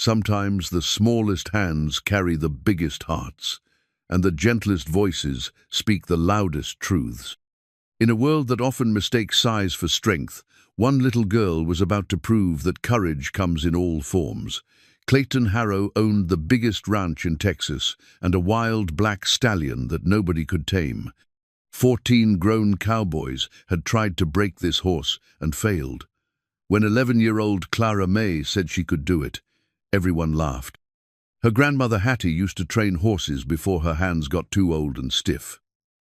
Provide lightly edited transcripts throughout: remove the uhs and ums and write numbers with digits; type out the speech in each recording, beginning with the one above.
Sometimes the smallest hands carry the biggest hearts, and the gentlest voices speak the loudest truths. In a world that often mistakes size for strength, one little girl was about to prove that courage comes in all forms. Clayton Harrow owned the biggest ranch in Texas and a wild black stallion that nobody could tame. 14 grown cowboys had tried to break this horse and failed. When 11-year-old Clara May said she could do it, everyone laughed. Her grandmother Hattie used to train horses before her hands got too old and stiff.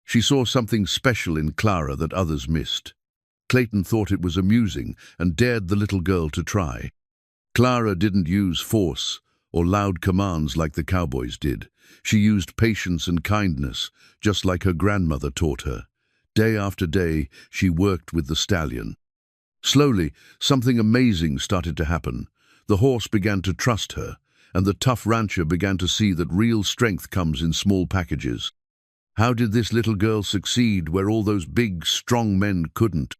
She saw something special in Clara that others missed. Clayton thought it was amusing and dared the little girl to try. Clara didn't use force or loud commands like the cowboys did. She used patience and kindness, just like her grandmother taught her. Day after day, she worked with the stallion. Slowly, something amazing started to happen. The horse began to trust her, and the tough rancher began to see that real strength comes in small packages. How did this little girl succeed where all those big, strong men couldn't?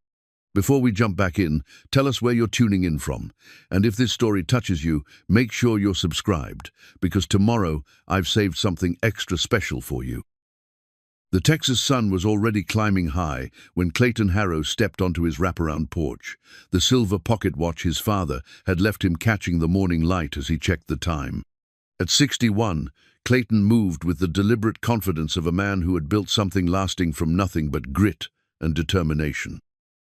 Before we jump back in, tell us where you're tuning in from. And if this story touches you, make sure you're subscribed, because tomorrow I've saved something extra special for you. The Texas sun was already climbing high when Clayton Harrow stepped onto his wraparound porch. The silver pocket watch his father had left him catching the morning light as he checked the time. At 61, Clayton moved with the deliberate confidence of a man who had built something lasting from nothing but grit and determination.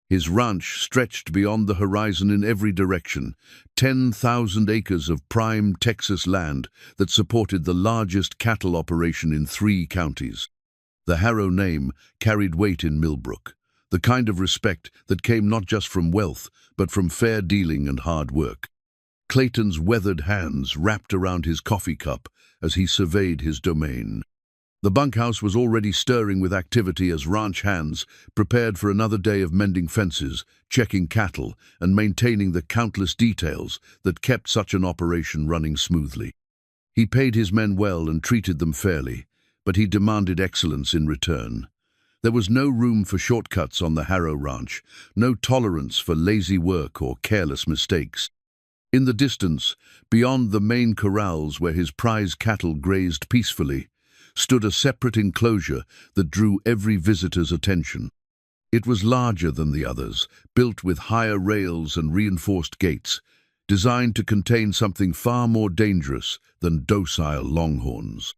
His ranch stretched beyond the horizon in every direction, 10,000 acres of prime Texas land that supported the largest cattle operation in 3 counties. The Harrow name carried weight in Millbrook, the kind of respect that came not just from wealth, but from fair dealing and hard work. Clayton's weathered hands wrapped around his coffee cup as he surveyed his domain. The bunkhouse was already stirring with activity as ranch hands prepared for another day of mending fences, checking cattle, and maintaining the countless details that kept such an operation running smoothly. He paid his men well and treated them fairly, but he demanded excellence in return. There was no room for shortcuts on the Harrow Ranch, no tolerance for lazy work or careless mistakes. In the distance, beyond the main corrals where his prize cattle grazed peacefully, stood a separate enclosure that drew every visitor's attention. It was larger than the others, built with higher rails and reinforced gates, designed to contain something far more dangerous than docile longhorns.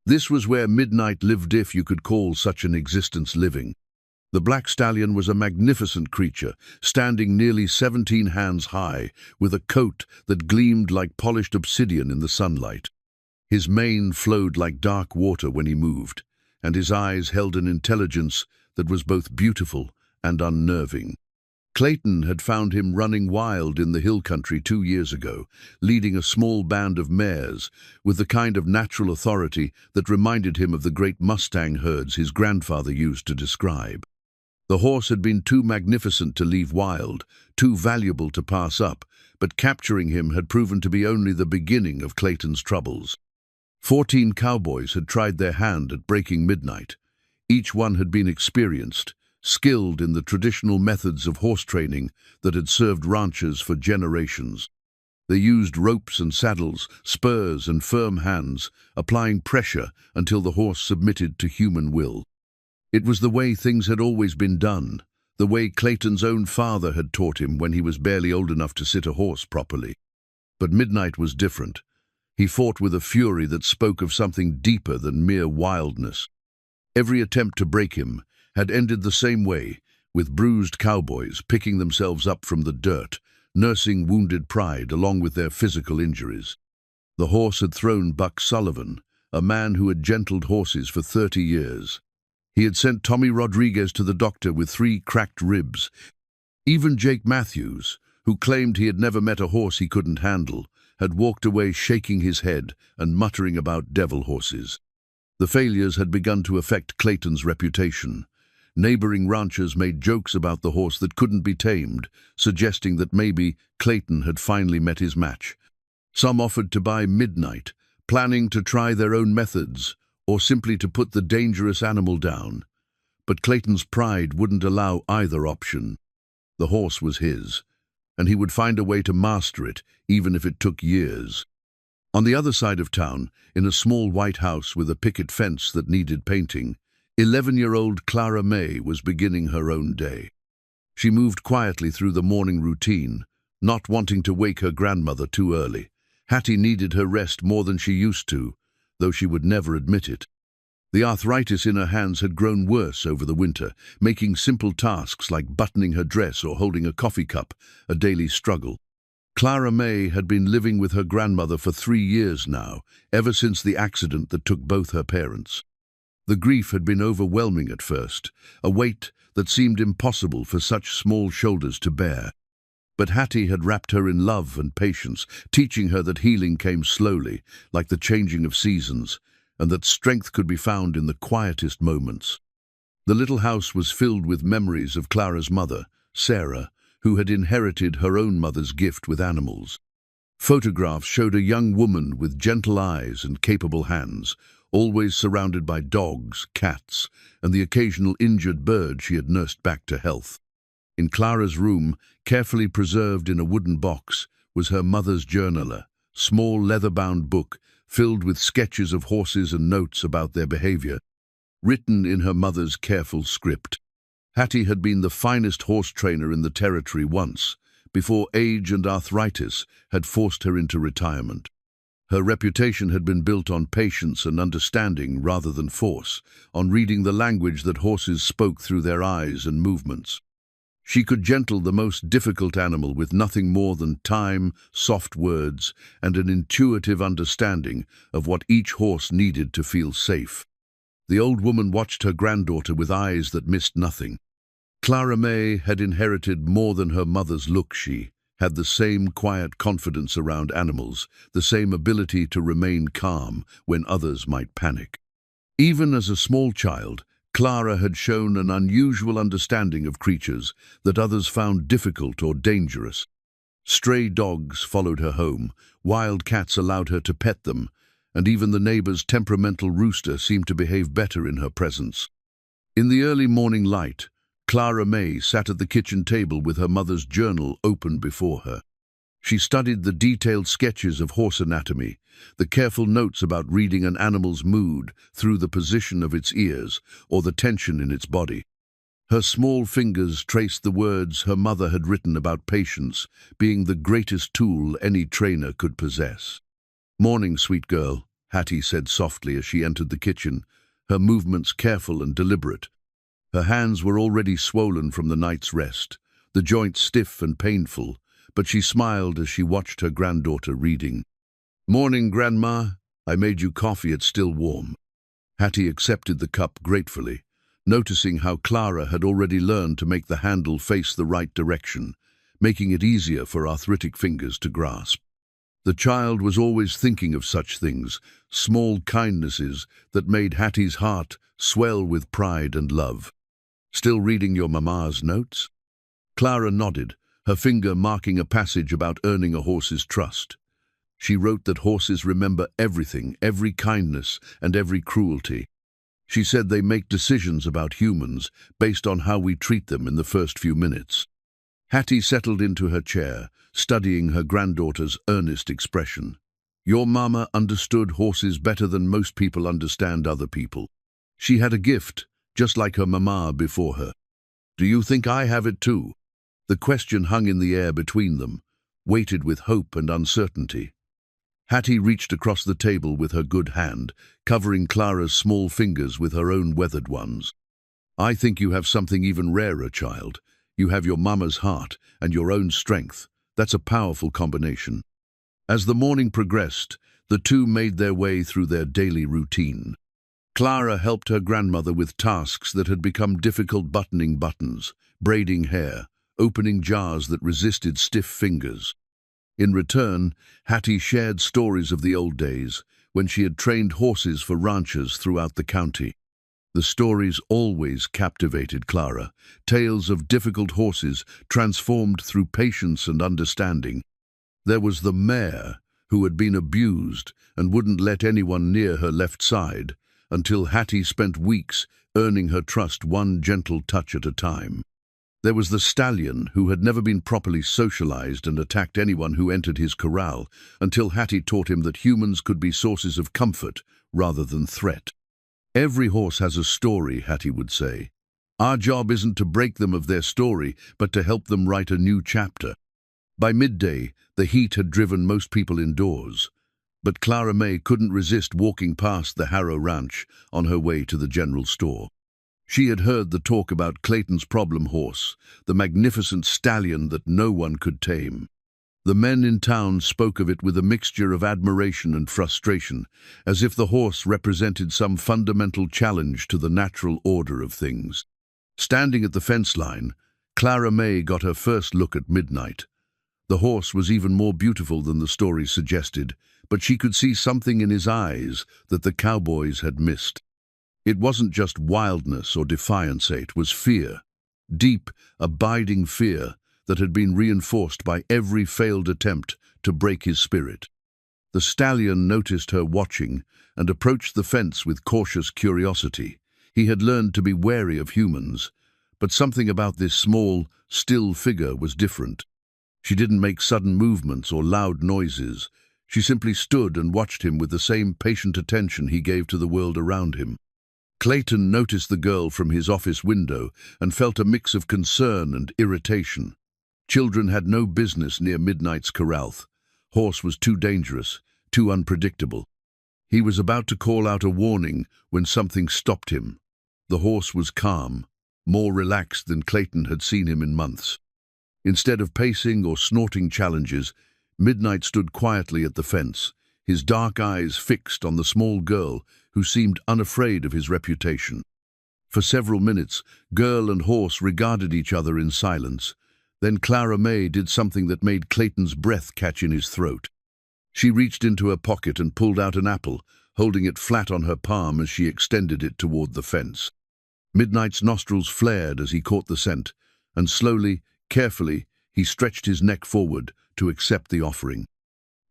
This was where Midnight lived, if you could call such an existence living. The black stallion was a magnificent creature, standing nearly 17 hands high, with a coat that gleamed like polished obsidian in the sunlight. His mane flowed like dark water when he moved, and his eyes held an intelligence that was both beautiful and unnerving. Clayton had found him running wild in the hill country 2 years ago, leading a small band of mares with the kind of natural authority that reminded him of the great Mustang herds his grandfather used to describe. The horse had been too magnificent to leave wild, too valuable to pass up, but capturing him had proven to be only the beginning of Clayton's troubles. 14 cowboys had tried their hand at breaking Midnight. Each one had been experienced, skilled in the traditional methods of horse training that had served ranchers for generations. They used ropes and saddles, spurs and firm hands, applying pressure until the horse submitted to human will. It was the way things had always been done, the way Clayton's own father had taught him when he was barely old enough to sit a horse properly. But Midnight was different. He fought with a fury that spoke of something deeper than mere wildness. Every attempt to break him had ended the same way, with bruised cowboys picking themselves up from the dirt, nursing wounded pride along with their physical injuries. The horse had thrown Buck Sullivan, a man who had gentled horses for 30 years. He had sent Tommy Rodriguez to the doctor with 3 cracked ribs. Even Jake Matthews, who claimed he had never met a horse he couldn't handle, had walked away shaking his head and muttering about devil horses. The failures had begun to affect Clayton's reputation. Neighboring ranchers made jokes about the horse that couldn't be tamed, suggesting that maybe Clayton had finally met his match. Some offered to buy Midnight, planning to try their own methods, or simply to put the dangerous animal down. But Clayton's pride wouldn't allow either option. The horse was his, and he would find a way to master it, even if it took years. On the other side of town, in a small white house with a picket fence that needed painting, 11-year-old Clara May was beginning her own day. She moved quietly through the morning routine, not wanting to wake her grandmother too early. Hattie needed her rest more than she used to, though she would never admit it. The arthritis in her hands had grown worse over the winter, making simple tasks like buttoning her dress or holding a coffee cup a daily struggle. Clara May had been living with her grandmother for 3 years now, ever since the accident that took both her parents. The grief had been overwhelming at first, a weight that seemed impossible for such small shoulders to bear. But Hattie had wrapped her in love and patience, teaching her that healing came slowly, like the changing of seasons, and that strength could be found in the quietest moments. The little house was filled with memories of Clara's mother, Sarah, who had inherited her own mother's gift with animals. Photographs showed a young woman with gentle eyes and capable hands, always surrounded by dogs, cats, and the occasional injured bird she had nursed back to health. In Clara's room, carefully preserved in a wooden box, was her mother's journaler, small leather-bound book filled with sketches of horses and notes about their behavior, written in her mother's careful script. Hattie had been the finest horse trainer in the territory once, before age and arthritis had forced her into retirement. Her reputation had been built on patience and understanding rather than force, on reading the language that horses spoke through their eyes and movements. She could gentle the most difficult animal with nothing more than time, soft words, and an intuitive understanding of what each horse needed to feel safe. The old woman watched her granddaughter with eyes that missed nothing. Clara May had inherited more than her mother's look. She had the same quiet confidence around animals, the same ability to remain calm when others might panic. Even as a small child, Clara had shown an unusual understanding of creatures that others found difficult or dangerous. Stray dogs followed her home, wild cats allowed her to pet them, and even the neighbor's temperamental rooster seemed to behave better in her presence. In the early morning light, Clara May sat at the kitchen table with her mother's journal open before her. She studied the detailed sketches of horse anatomy, the careful notes about reading an animal's mood through the position of its ears or the tension in its body. Her small fingers traced the words her mother had written about patience being the greatest tool any trainer could possess. "Morning, sweet girl," Hattie said softly as she entered the kitchen, her movements careful and deliberate. Her hands were already swollen from the night's rest, the joints stiff and painful, but she smiled as she watched her granddaughter reading. "Morning, Grandma. I made you coffee. It's still warm." Hattie accepted the cup gratefully, noticing how Clara had already learned to make the handle face the right direction, making it easier for arthritic fingers to grasp. The child was always thinking of such things, small kindnesses that made Hattie's heart swell with pride and love. "Still reading your mama's notes?" Clara nodded, her finger marking a passage about earning a horse's trust. She wrote that horses remember everything, every kindness and every cruelty. She said they make decisions about humans based on how we treat them in the first few minutes. Hattie settled into her chair, studying her granddaughter's earnest expression. "Your mama understood horses better than most people understand other people. She had a gift, just like her mama before her. Do you think I have it too?" The question hung in the air between them, weighted with hope and uncertainty. Hattie reached across the table with her good hand, covering Clara's small fingers with her own weathered ones. "I think you have something even rarer, child. You have your mama's heart and your own strength. That's a powerful combination." As the morning progressed, the two made their way through their daily routine. Clara helped her grandmother with tasks that had become difficult: buttoning buttons, braiding hair, opening jars that resisted stiff fingers. In return, Hattie shared stories of the old days, when she had trained horses for ranchers throughout the county. The stories always captivated Clara, tales of difficult horses transformed through patience and understanding. There was the mare, who had been abused and wouldn't let anyone near her left side, until Hattie spent weeks earning her trust one gentle touch at a time. There was the Stallion, who had never been properly socialized and attacked anyone who entered his corral, until Hattie taught him that humans could be sources of comfort rather than threat. Every horse has a story, Hattie would say. Our job isn't to break them of their story, but to help them write a new chapter. By midday, the heat had driven most people indoors, but Clara May couldn't resist walking past the Harrow Ranch on her way to the general store. She had heard the talk about Clayton's problem horse, the magnificent stallion that no one could tame. The men in town spoke of it with a mixture of admiration and frustration, as if the horse represented some fundamental challenge to the natural order of things. Standing at the fence line, Clara May got her first look at Midnight. The horse was even more beautiful than the story suggested, but she could see something in his eyes that the Cowboys had missed. It wasn't just wildness or defiance, it was fear. Deep, abiding fear that had been reinforced by every failed attempt to break his spirit. The stallion noticed her watching and approached the fence with cautious curiosity. He had learned to be wary of humans, but something about this small, still figure was different. She didn't make sudden movements or loud noises. She simply stood and watched him with the same patient attention he gave to the world around him. Clayton noticed the girl from his office window and felt a mix of concern and irritation. Children had no business near Midnight's corral. Horse was too dangerous, too unpredictable. He was about to call out a warning when something stopped him. The horse was calm, more relaxed than Clayton had seen him in months. Instead of pacing or snorting challenges, Midnight stood quietly at the fence, his dark eyes fixed on the small girl who seemed unafraid of his reputation. For several minutes, girl and horse regarded each other in silence. Then Clara May did something that made Clayton's breath catch in his throat. She reached into her pocket and pulled out an apple, holding it flat on her palm as she extended it toward the fence. Midnight's nostrils flared as he caught the scent, and slowly, carefully, he stretched his neck forward to accept the offering.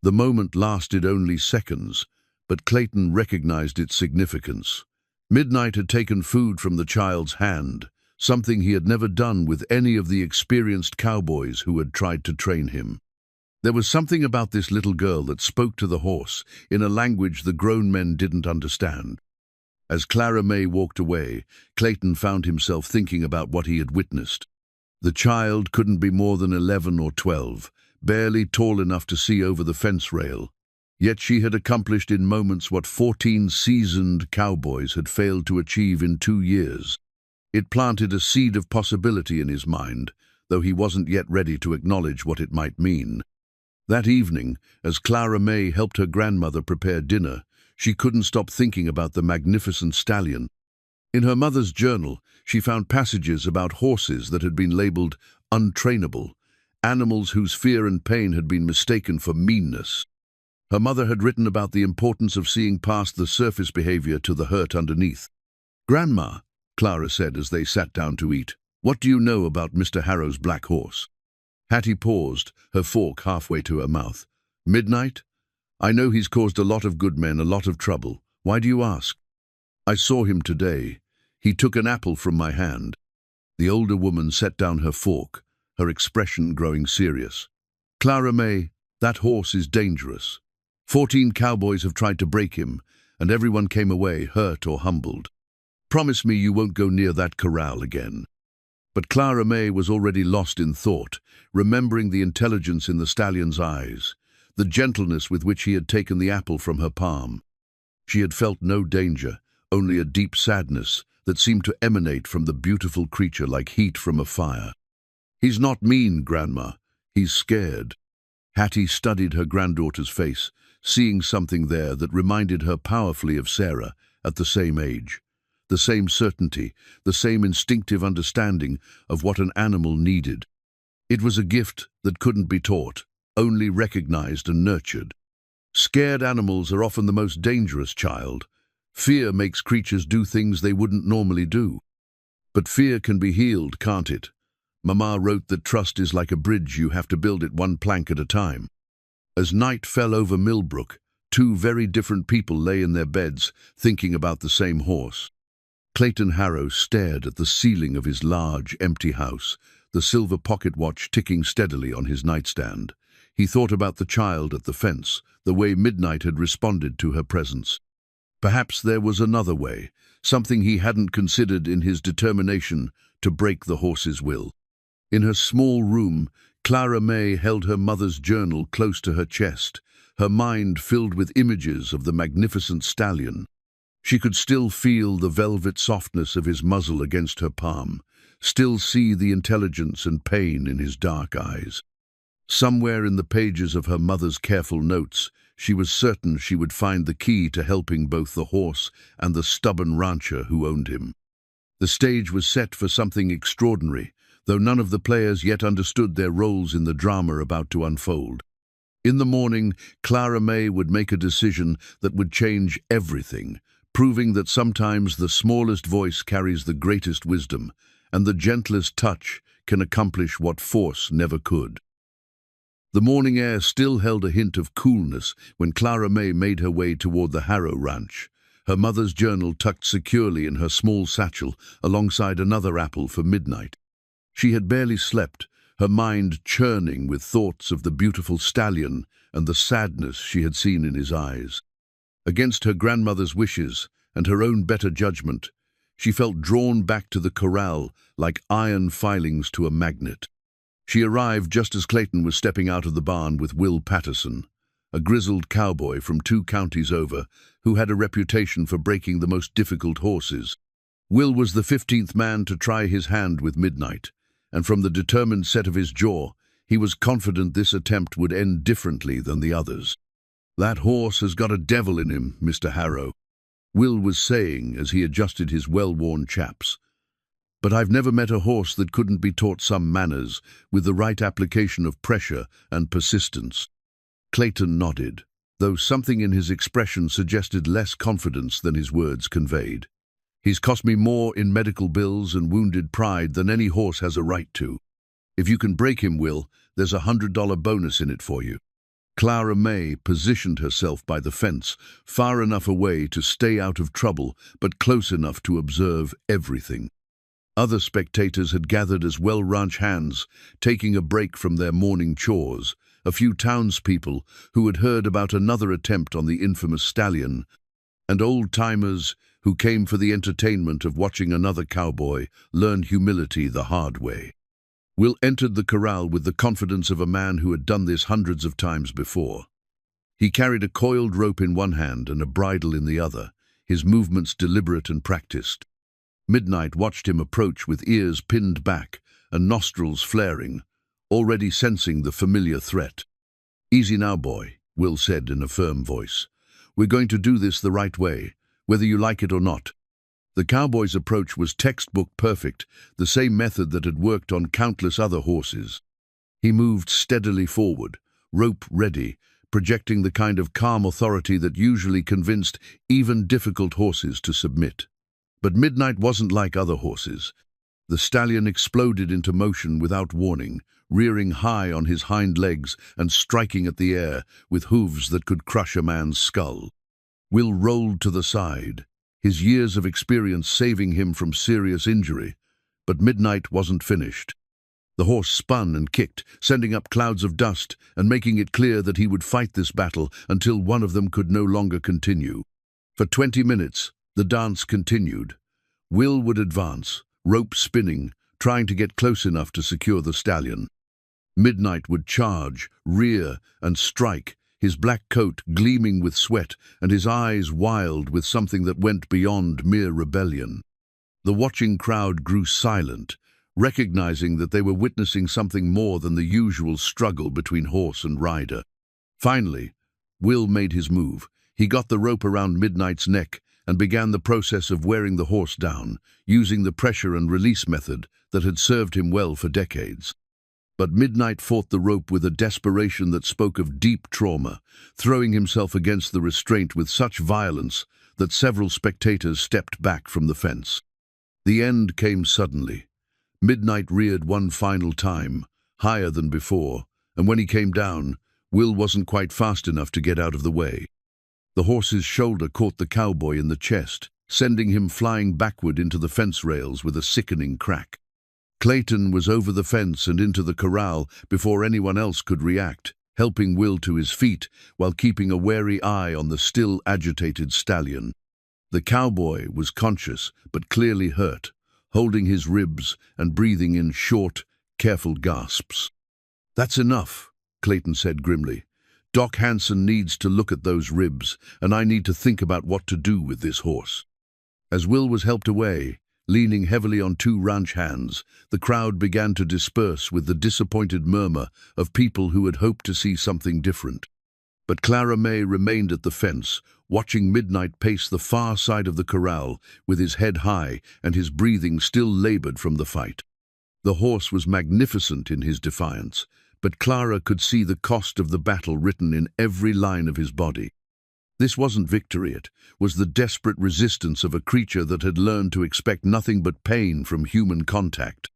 The moment lasted only seconds, but Clayton recognized its significance. Midnight had taken food from the child's hand, something he had never done with any of the experienced cowboys who had tried to train him. There was something about this little girl that spoke to the horse in a language the grown men didn't understand. As Clara May walked away, Clayton found himself thinking about what he had witnessed. The child couldn't be more than 11 or 12, barely tall enough to see over the fence rail. Yet she had accomplished in moments what 14 seasoned cowboys had failed to achieve in 2 years. It planted a seed of possibility in his mind, though he wasn't yet ready to acknowledge what it might mean. That evening, as Clara May helped her grandmother prepare dinner, she couldn't stop thinking about the magnificent stallion. In her mother's journal, she found passages about horses that had been labeled untrainable, animals whose fear and pain had been mistaken for meanness. Her mother had written about the importance of seeing past the surface behavior to the hurt underneath. "Grandma," Clara said as they sat down to eat, "what do you know about Mr. Harrow's black horse?" Hattie paused, her fork halfway to her mouth. "Midnight? I know he's caused a lot of good men a lot of trouble. Why do you ask?" "I saw him today. He took an apple from my hand." The older woman set down her fork, her expression growing serious. "Clara May, that horse is dangerous. 14 cowboys have tried to break him, and everyone came away hurt or humbled. Promise me you won't go near that corral again." But Clara May was already lost in thought, remembering the intelligence in the stallion's eyes, the gentleness with which he had taken the apple from her palm. She had felt no danger, only a deep sadness that seemed to emanate from the beautiful creature like heat from a fire. "He's not mean, Grandma. He's scared." Hattie studied her granddaughter's face, seeing something there that reminded her powerfully of Sarah at the same age. The same certainty, the same instinctive understanding of what an animal needed. It was a gift that couldn't be taught, only recognized and nurtured. Scared animals are often the most dangerous, child. Fear makes creatures do things they wouldn't normally do. But fear can be healed, can't it? Mama wrote that trust is like a bridge, you have to build it one plank at a time. As night fell over Millbrook, 2 very different people lay in their beds, thinking about the same horse. Clayton Harrow stared at the ceiling of his large, empty house, the silver pocket watch ticking steadily on his nightstand. He thought about the child at the fence, the way Midnight had responded to her presence. Perhaps there was another way, something he hadn't considered in his determination to break the horse's will. In her small room, Clara May held her mother's journal close to her chest, her mind filled with images of the magnificent Stallion. She could still feel the velvet softness of his muzzle against her palm, still see the intelligence and pain in his dark eyes. Somewhere in the pages of her mother's careful notes, she was certain she would find the key to helping both the horse and the stubborn rancher who owned him. The stage was set for something extraordinary, though none of the players yet understood their roles in the drama about to unfold. In the morning, Clara May would make a decision that would change everything, proving that sometimes the smallest voice carries the greatest wisdom, and the gentlest touch can accomplish what force never could. The morning air still held a hint of coolness when Clara May made her way toward the Harrow Ranch, her mother's journal tucked securely in her small satchel alongside another apple for Midnight. She had barely slept, her mind churning with thoughts of the beautiful Stallion and the sadness she had seen in his eyes. Against her grandmother's wishes and her own better judgment, she felt drawn back to the corral like iron filings to a magnet. She arrived just as Clayton was stepping out of the barn with Will Patterson, a grizzled cowboy from 2 counties over who had a reputation for breaking the most difficult horses. Will was the 15th man to try his hand with Midnight, and from the determined set of his jaw, he was confident this attempt would end differently than the others. "That horse has got a devil in him, Mr. Harrow," Will was saying as he adjusted his well-worn chaps. "But I've never met a horse that couldn't be taught some manners with the right application of pressure and persistence." Clayton nodded, though something in his expression suggested less confidence than his words conveyed. "He's cost me more in medical bills and wounded pride than any horse has a right to. If you can break him, Will, there's a $100 bonus in it for you." Clara May positioned herself by the fence, far enough away to stay out of trouble, but close enough to observe everything. Other spectators had gathered as well ranch hands, taking a break from their morning chores, a few townspeople who had heard about another attempt on the infamous Stallion, and old-timers who came for the entertainment of watching another cowboy learn humility the hard way. Will entered the corral with the confidence of a man who had done this hundreds of times before. He carried a coiled rope in one hand and a bridle in the other, his movements deliberate and practiced. Midnight watched him approach with ears pinned back and nostrils flaring, already sensing the familiar threat. "Easy now, boy," Will said in a firm voice. "We're going to do this the right way, whether you like it or not." The cowboy's approach was textbook perfect, the same method that had worked on countless other horses. He moved steadily forward, rope ready, projecting the kind of calm authority that usually convinced even difficult horses to submit. But Midnight wasn't like other horses. The Stallion exploded into motion without warning, rearing high on his hind legs and striking at the air with hooves that could crush a man's skull. Will rolled to the side, his years of experience saving him from serious injury, but Midnight wasn't finished. The horse spun and kicked, sending up clouds of dust and making it clear that he would fight this battle until one of them could no longer continue. For 20 minutes, the dance continued. Will would advance, rope spinning, trying to get close enough to secure the Stallion. Midnight would charge, rear, and strike, his black coat gleaming with sweat and his eyes wild with something that went beyond mere rebellion. The watching crowd grew silent, recognizing that they were witnessing something more than the usual struggle between horse and rider. Finally, Will made his move. He got the rope around Midnight's neck and began the process of wearing the horse down, using the pressure and release method that had served him well for decades. But Midnight fought the rope with a desperation that spoke of deep trauma, throwing himself against the restraint with such violence that several spectators stepped back from the fence. The end came suddenly. Midnight reared one final time, higher than before, and when he came down, Will wasn't quite fast enough to get out of the way. The horse's shoulder caught the cowboy in the chest, sending him flying backward into the fence rails with a sickening crack. Clayton was over the fence and into the corral before anyone else could react, helping Will to his feet while keeping a wary eye on the still agitated Stallion. The cowboy was conscious but clearly hurt, holding his ribs and breathing in short, careful gasps. "That's enough," Clayton said grimly. "Doc Hanson needs to look at those ribs, and I need to think about what to do with this horse." As Will was helped away, leaning heavily on two ranch hands, the crowd began to disperse with the disappointed murmur of people who had hoped to see something different. But Clara May remained at the fence, watching Midnight pace the far side of the corral with his head high and his breathing still labored from the fight. The horse was magnificent in his defiance, but Clara could see the cost of the battle written in every line of his body. This wasn't victory, it was the desperate resistance of a creature that had learned to expect nothing but pain from human contact.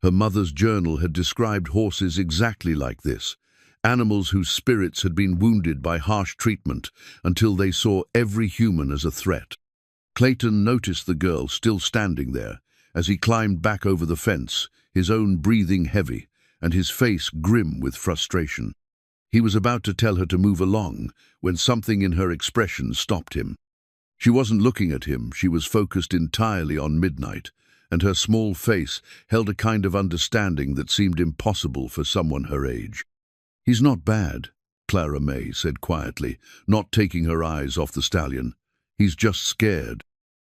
Her mother's journal had described horses exactly like this, animals whose spirits had been wounded by harsh treatment until they saw every human as a threat. Clayton noticed the girl still standing there as he climbed back over the fence, his own breathing heavy and his face grim with frustration. He was about to tell her to move along when something in her expression stopped him. She wasn't looking at him, she was focused entirely on Midnight, and her small face held a kind of understanding that seemed impossible for someone her age. "He's not bad," Clara May said quietly, not taking her eyes off the Stallion. "He's just scared."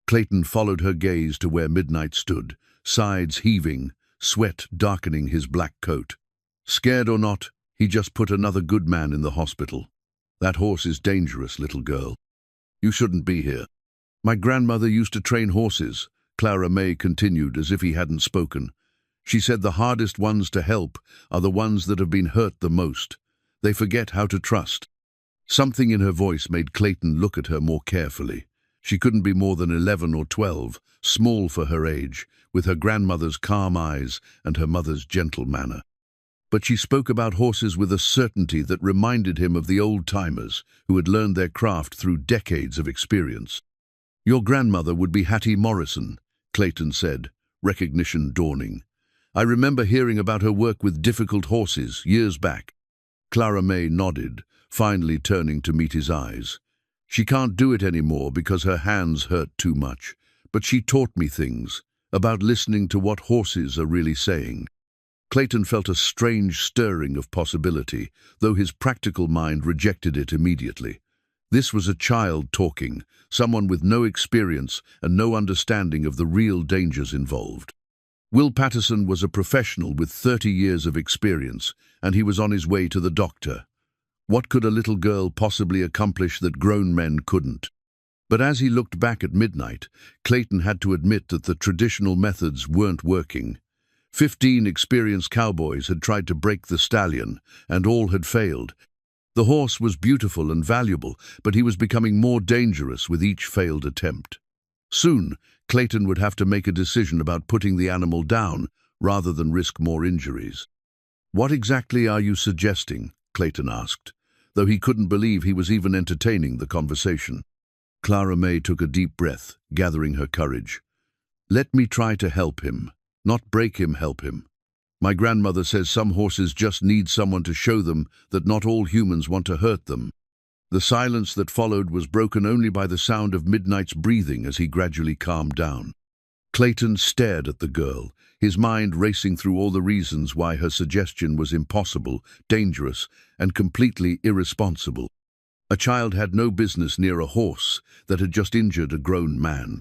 Clayton followed her gaze to where Midnight stood, sides heaving, sweat darkening his black coat. "Scared or not, he just put another good man in the hospital. That horse is dangerous, little girl. You shouldn't be here." "My grandmother used to train horses," Clara May continued as if he hadn't spoken. "She said the hardest ones to help are the ones that have been hurt the most. They forget how to trust." Something in her voice made Clayton look at her more carefully. She couldn't be more than 11 or 12, small for her age, with her grandmother's calm eyes and her mother's gentle manner. But she spoke about horses with a certainty that reminded him of the old-timers who had learned their craft through decades of experience. "Your grandmother would be Hattie Morrison," Clayton said, recognition dawning. "I remember hearing about her work with difficult horses years back." Clara May nodded, finally turning to meet his eyes. "She can't do it anymore because her hands hurt too much, but she taught me things about listening to what horses are really saying." Clayton felt a strange stirring of possibility, though his practical mind rejected it immediately. This was a child talking, someone with no experience and no understanding of the real dangers involved. Will Patterson was a professional with 30 years of experience, and he was on his way to the doctor. What could a little girl possibly accomplish that grown men couldn't? But as he looked back at Midnight, Clayton had to admit that the traditional methods weren't working. 15 experienced cowboys had tried to break the Stallion, and all had failed. The horse was beautiful and valuable, but he was becoming more dangerous with each failed attempt. Soon, Clayton would have to make a decision about putting the animal down rather than risk more injuries. "What exactly are you suggesting?" Clayton asked, though he couldn't believe he was even entertaining the conversation. Clara May took a deep breath, gathering her courage. "Let me try to help him. Not break him, help him. My grandmother says some horses just need someone to show them that not all humans want to hurt them." The silence that followed was broken only by the sound of Midnight's breathing as he gradually calmed down. Clayton stared at the girl, his mind racing through all the reasons why her suggestion was impossible, dangerous, and completely irresponsible. A child had no business near a horse that had just injured a grown man.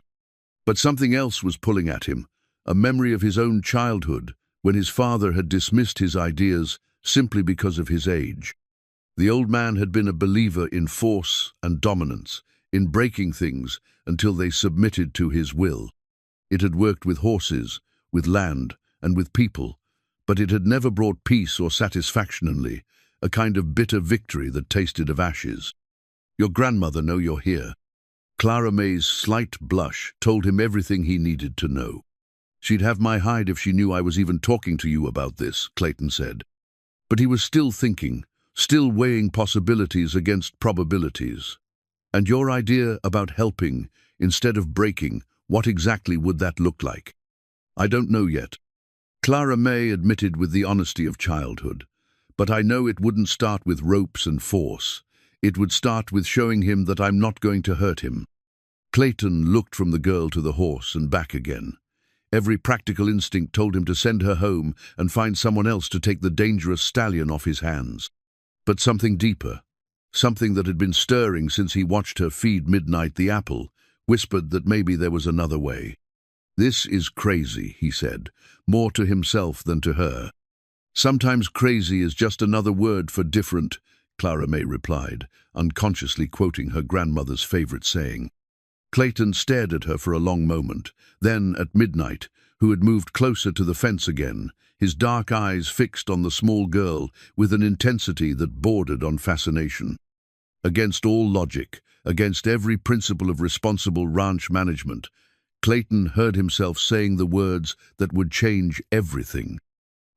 But something else was pulling at him, a memory of his own childhood, when his father had dismissed his ideas simply because of his age. The old man had been a believer in force and dominance, in breaking things until they submitted to his will. It had worked with horses, with land, and with people, but it had never brought peace or satisfaction, only a kind of bitter victory that tasted of ashes. "Your grandmother know you're here." Clara May's slight blush told him everything he needed to know. "She'd have my hide if she knew I was even talking to you about this," Clayton said. But he was still thinking, still weighing possibilities against probabilities. "And your idea about helping, instead of breaking, what exactly would that look like?" "I don't know yet." Clara May admitted with the honesty of childhood. But I know it wouldn't start with ropes and force. It would start with showing him that I'm not going to hurt him. Clayton looked from the girl to the horse and back again. Every practical instinct told him to send her home and find someone else to take the dangerous stallion off his hands. But something deeper, something that had been stirring since he watched her feed Midnight the apple, whispered that maybe there was another way. "This is crazy," he said, more to himself than to her. "Sometimes crazy is just another word for different," Clara May replied, unconsciously quoting her grandmother's favorite saying. Clayton stared at her for a long moment, then at Midnight, who had moved closer to the fence again, his dark eyes fixed on the small girl with an intensity that bordered on fascination. Against all logic, against every principle of responsible ranch management, Clayton heard himself saying the words that would change everything.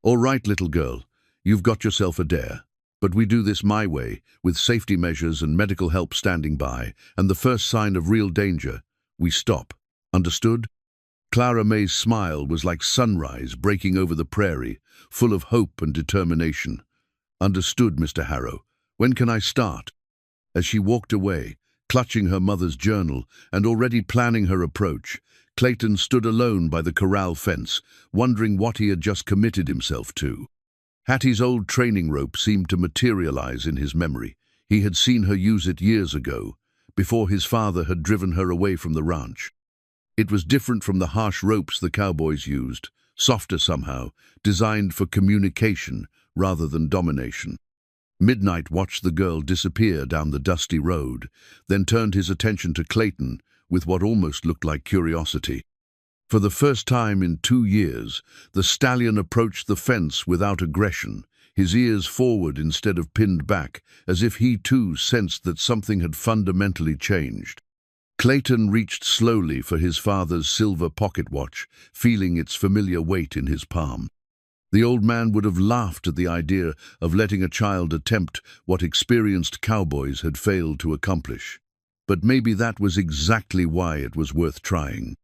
"All right, little girl, you've got yourself a dare. But we do this my way, with safety measures and medical help standing by, and the first sign of real danger, we stop. Understood?" Clara May's smile was like sunrise breaking over the prairie, full of hope and determination. "Understood, Mr. Harrow. When can I start?" As she walked away, clutching her mother's journal and already planning her approach, Clayton stood alone by the corral fence, wondering what he had just committed himself to. Hattie's old training rope seemed to materialize in his memory. He had seen her use it years ago, before his father had driven her away from the ranch. It was different from the harsh ropes the Cowboys used, softer somehow, designed for communication rather than domination. Midnight watched the girl disappear down the dusty road, then turned his attention to Clayton with what almost looked like curiosity. For the first time in 2 years, the stallion approached the fence without aggression, his ears forward instead of pinned back, as if he too sensed that something had fundamentally changed. Clayton reached slowly for his father's silver pocket watch, feeling its familiar weight in his palm. The old man would have laughed at the idea of letting a child attempt what experienced cowboys had failed to accomplish. But maybe that was exactly why it was worth trying.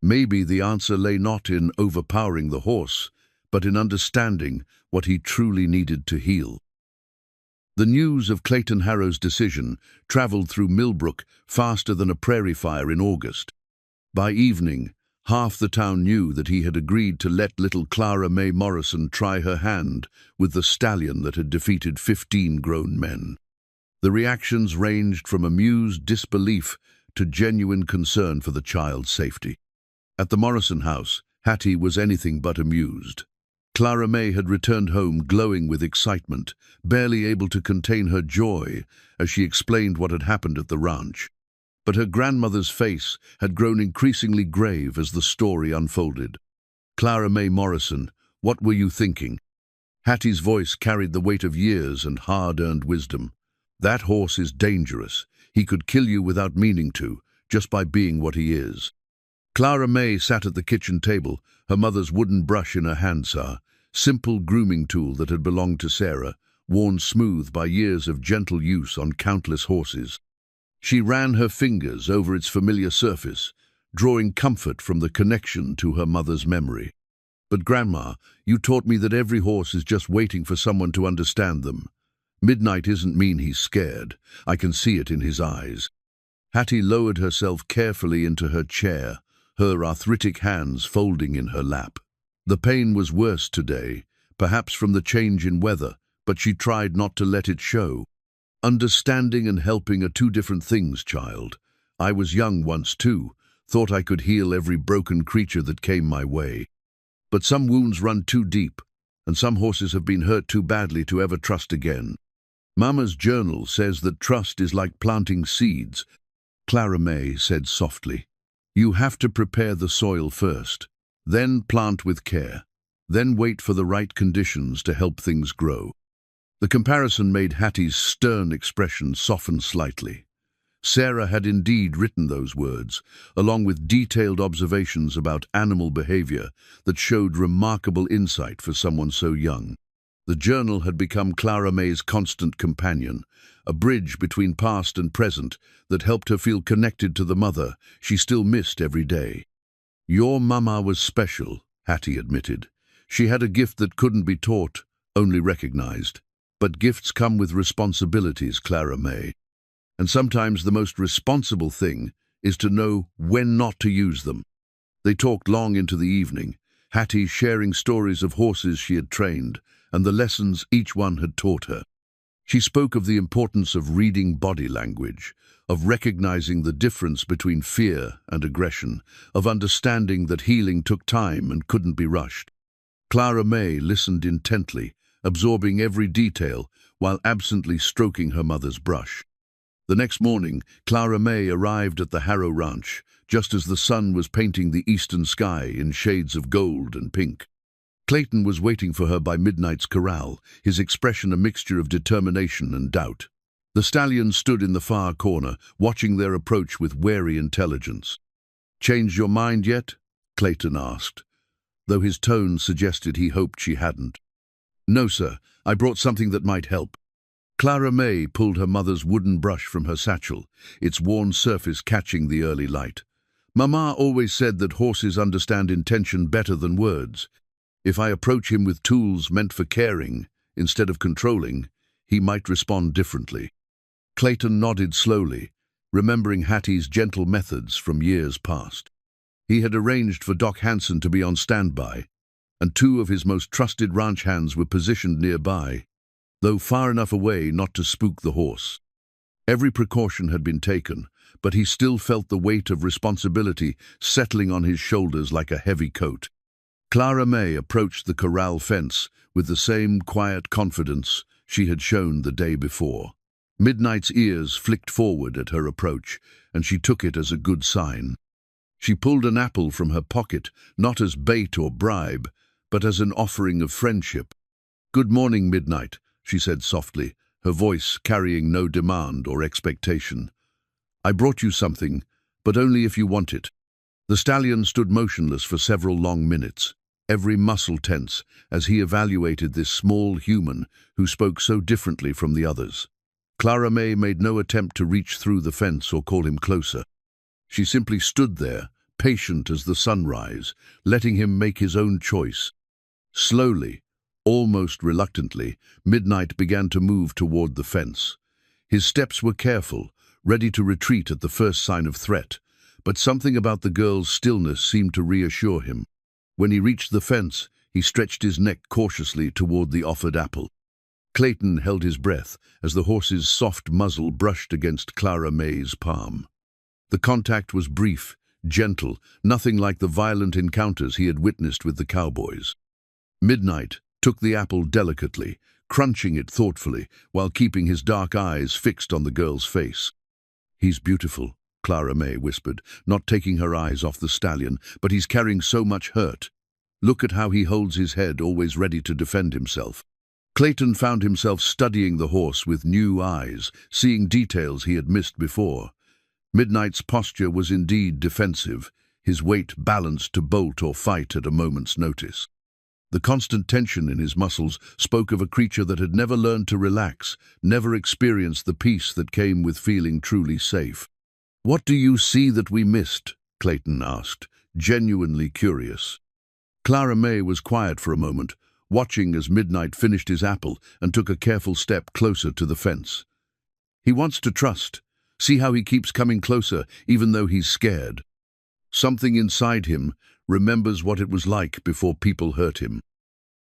Maybe the answer lay not in overpowering the horse, but in understanding what he truly needed to heal. The news of Clayton Harrow's decision traveled through Millbrook faster than a prairie fire in August. By evening, half the town knew that he had agreed to let little Clara May Morrison try her hand with the stallion that had defeated 15 grown men. The reactions ranged from amused disbelief to genuine concern for the child's safety. At the Morrison house, Hattie was anything but amused. Clara May had returned home glowing with excitement, barely able to contain her joy as she explained what had happened at the ranch. But her grandmother's face had grown increasingly grave as the story unfolded. "Clara May Morrison, what were you thinking?" Hattie's voice carried the weight of years and hard-earned wisdom. "That horse is dangerous. He could kill you without meaning to, just by being what he is." Clara May sat at the kitchen table, her mother's wooden brush in her hand, simple grooming tool that had belonged to Sarah, worn smooth by years of gentle use on countless horses. She ran her fingers over its familiar surface, drawing comfort from the connection to her mother's memory. "But Grandma, you taught me that every horse is just waiting for someone to understand them. Midnight isn't mean he's scared. I can see it in his eyes." Hattie lowered herself carefully into her chair, her arthritic hands folding in her lap. The pain was worse today, perhaps from the change in weather, but she tried not to let it show. "Understanding and helping are two different things, child. I was young once too, thought I could heal every broken creature that came my way. But some wounds run too deep, and some horses have been hurt too badly to ever trust again. Mama's journal says that trust is like planting seeds," Clara May said softly. "You have to prepare the soil first, then plant with care, then wait for the right conditions to help things grow." The comparison made Hattie's stern expression soften slightly. Sarah had indeed written those words, along with detailed observations about animal behavior that showed remarkable insight for someone so young. The journal had become Clara May's constant companion, a bridge between past and present that helped her feel connected to the mother she still missed every day. "Your mama was special," Hattie admitted. She had a gift that couldn't be taught, only recognized. But gifts come with responsibilities, Clara May. And sometimes the most responsible thing is to know when not to use them. They talked long into the evening, Hattie sharing stories of horses she had trained and the lessons each one had taught her. She spoke of the importance of reading body language, of recognizing the difference between fear and aggression, of understanding that healing took time and couldn't be rushed. Clara May listened intently, absorbing every detail while absently stroking her mother's brush. The next morning, Clara May arrived at the Harrow Ranch, just as the sun was painting the eastern sky in shades of gold and pink. Clayton was waiting for her by Midnight's corral, his expression a mixture of determination and doubt. The stallion stood in the far corner, watching their approach with wary intelligence. "Changed your mind yet?" Clayton asked, though his tone suggested he hoped she hadn't. "No, sir. I brought something that might help." Clara May pulled her mother's wooden brush from her satchel, its worn surface catching the early light. "Mama always said that horses understand intention better than words. If I approach him with tools meant for caring, instead of controlling, he might respond differently." Clayton nodded slowly, remembering Hattie's gentle methods from years past. He had arranged for Doc Hanson to be on standby, and two of his most trusted ranch hands were positioned nearby, though far enough away not to spook the horse. Every precaution had been taken, but he still felt the weight of responsibility settling on his shoulders like a heavy coat. Clara May approached the corral fence with the same quiet confidence she had shown the day before. Midnight's ears flicked forward at her approach, and she took it as a good sign. She pulled an apple from her pocket, not as bait or bribe, but as an offering of friendship. "Good morning, Midnight," she said softly, her voice carrying no demand or expectation. "I brought you something, but only if you want it." The stallion stood motionless for several long minutes, every muscle tense as he evaluated this small human who spoke so differently from the others. Clara May made no attempt to reach through the fence or call him closer. She simply stood there, patient as the sunrise, letting him make his own choice. Slowly, almost reluctantly, Midnight began to move toward the fence. His steps were careful, ready to retreat at the first sign of threat, but something about the girl's stillness seemed to reassure him. When he reached the fence, he stretched his neck cautiously toward the offered apple. Clayton held his breath as the horse's soft muzzle brushed against Clara May's palm. The contact was brief, gentle, nothing like the violent encounters he had witnessed with the Cowboys. Midnight took the apple delicately, crunching it thoughtfully while keeping his dark eyes fixed on the girl's face. "He's beautiful," Clara May whispered, not taking her eyes off the stallion, "but he's carrying so much hurt. Look at how he holds his head, always ready to defend himself." Clayton found himself studying the horse with new eyes, seeing details he had missed before. Midnight's posture was indeed defensive, his weight balanced to bolt or fight at a moment's notice. The constant tension in his muscles spoke of a creature that had never learned to relax, never experienced the peace that came with feeling truly safe. "What do you see that we missed?" Clayton asked, genuinely curious. Clara May was quiet for a moment, watching as Midnight finished his apple and took a careful step closer to the fence. "He wants to trust. See how he keeps coming closer, even though he's scared. Something inside him remembers what it was like before people hurt him."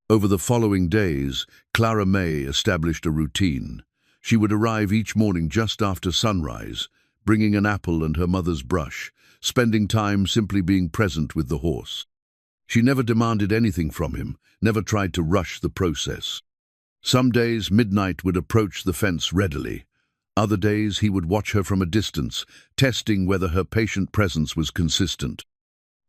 Over the following days, Clara May established a routine. She would arrive each morning just after sunrise, bringing an apple and her mother's brush, spending time simply being present with the horse. She never demanded anything from him, never tried to rush the process. Some days Midnight would approach the fence readily. Other days he would watch her from a distance, testing whether her patient presence was consistent.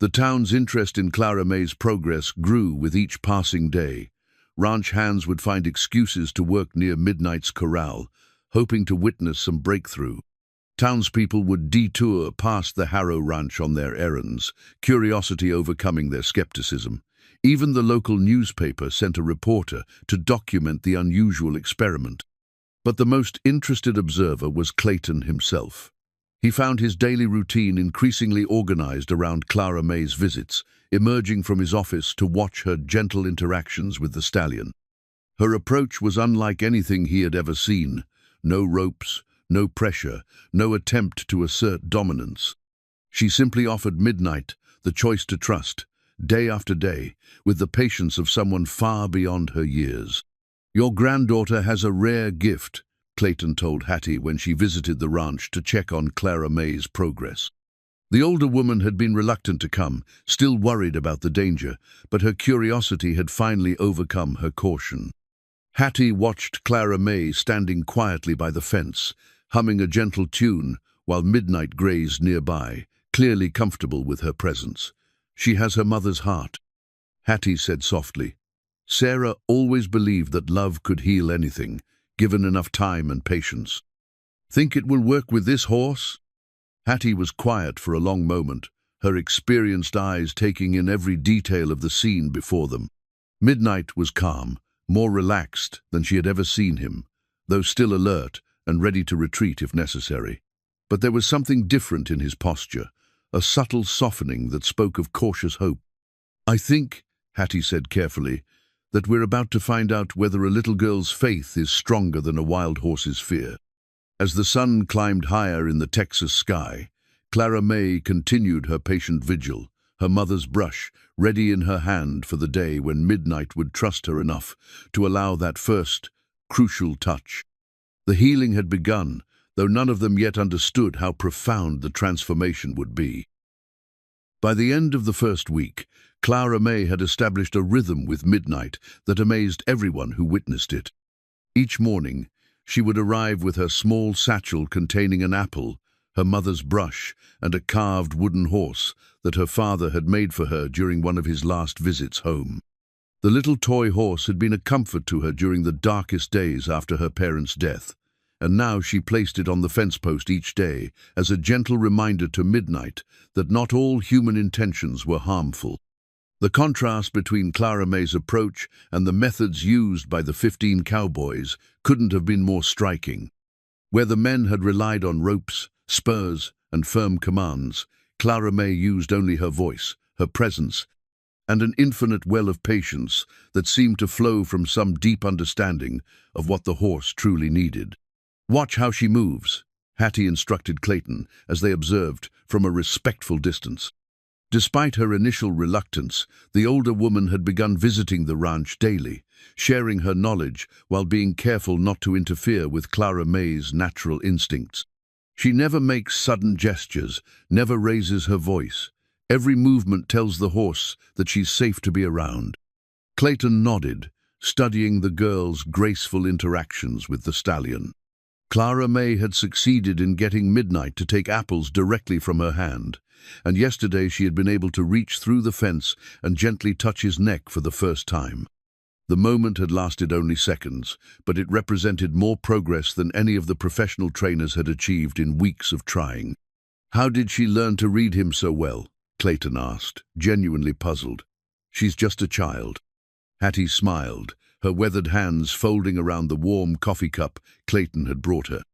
The town's interest in Clara May's progress grew with each passing day. Ranch hands would find excuses to work near Midnight's corral, hoping to witness some breakthrough. Townspeople would detour past the Harrow Ranch on their errands, curiosity overcoming their skepticism. Even the local newspaper sent a reporter to document the unusual experiment. But the most interested observer was Clayton himself. He found his daily routine increasingly organized around Clara May's visits, emerging from his office to watch her gentle interactions with the stallion. Her approach was unlike anything he had ever seen. No ropes, no pressure, no attempt to assert dominance. She simply offered Midnight the choice to trust, day after day, with the patience of someone far beyond her years. "Your granddaughter has a rare gift," Clayton told Hattie when she visited the ranch to check on Clara May's progress. The older woman had been reluctant to come, still worried about the danger, but her curiosity had finally overcome her caution. Hattie watched Clara May standing quietly by the fence, humming a gentle tune while Midnight grazed nearby, clearly comfortable with her presence. "She has her mother's heart," Hattie said softly. "Sarah always believed that love could heal anything, given enough time and patience." "Think it will work with this horse?" Hattie was quiet for a long moment, her experienced eyes taking in every detail of the scene before them. Midnight was calm, more relaxed than she had ever seen him, though still alert and ready to retreat if necessary. But there was something different in his posture, a subtle softening that spoke of cautious hope. "I think," Hattie said carefully, "that we're about to find out whether a little girl's faith is stronger than a wild horse's fear." As the sun climbed higher in the Texas sky, Clara May continued her patient vigil, her mother's brush ready in her hand for the day when Midnight would trust her enough to allow that first, crucial touch. The healing had begun, though none of them yet understood how profound the transformation would be. By the end of the first week, Clara May had established a rhythm with Midnight that amazed everyone who witnessed it. Each morning, she would arrive with her small satchel containing an apple, her mother's brush, and a carved wooden horse that her father had made for her during one of his last visits home. The little toy horse had been a comfort to her during the darkest days after her parents' death, and now she placed it on the fence post each day as a gentle reminder to Midnight that not all human intentions were harmful. The contrast between Clara May's approach and the methods used by the 15 cowboys couldn't have been more striking. Where the men had relied on ropes, spurs, and firm commands, Clara May used only her voice, her presence, and an infinite well of patience that seemed to flow from some deep understanding of what the horse truly needed. "Watch how she moves," Hattie instructed Clayton as they observed from a respectful distance. Despite her initial reluctance, the older woman had begun visiting the ranch daily, sharing her knowledge while being careful not to interfere with Clara May's natural instincts. She never makes sudden gestures, never raises her voice. Every movement tells the horse that she's safe to be around. Clayton nodded, studying the girl's graceful interactions with the stallion. Clara May had succeeded in getting Midnight to take apples directly from her hand, and yesterday she had been able to reach through the fence and gently touch his neck for the first time. The moment had lasted only seconds, but it represented more progress than any of the professional trainers had achieved in weeks of trying. "How did she learn to read him so well?" Clayton asked, genuinely puzzled. "She's just a child." Hattie smiled, her weathered hands folding around the warm coffee cup Clayton had brought her.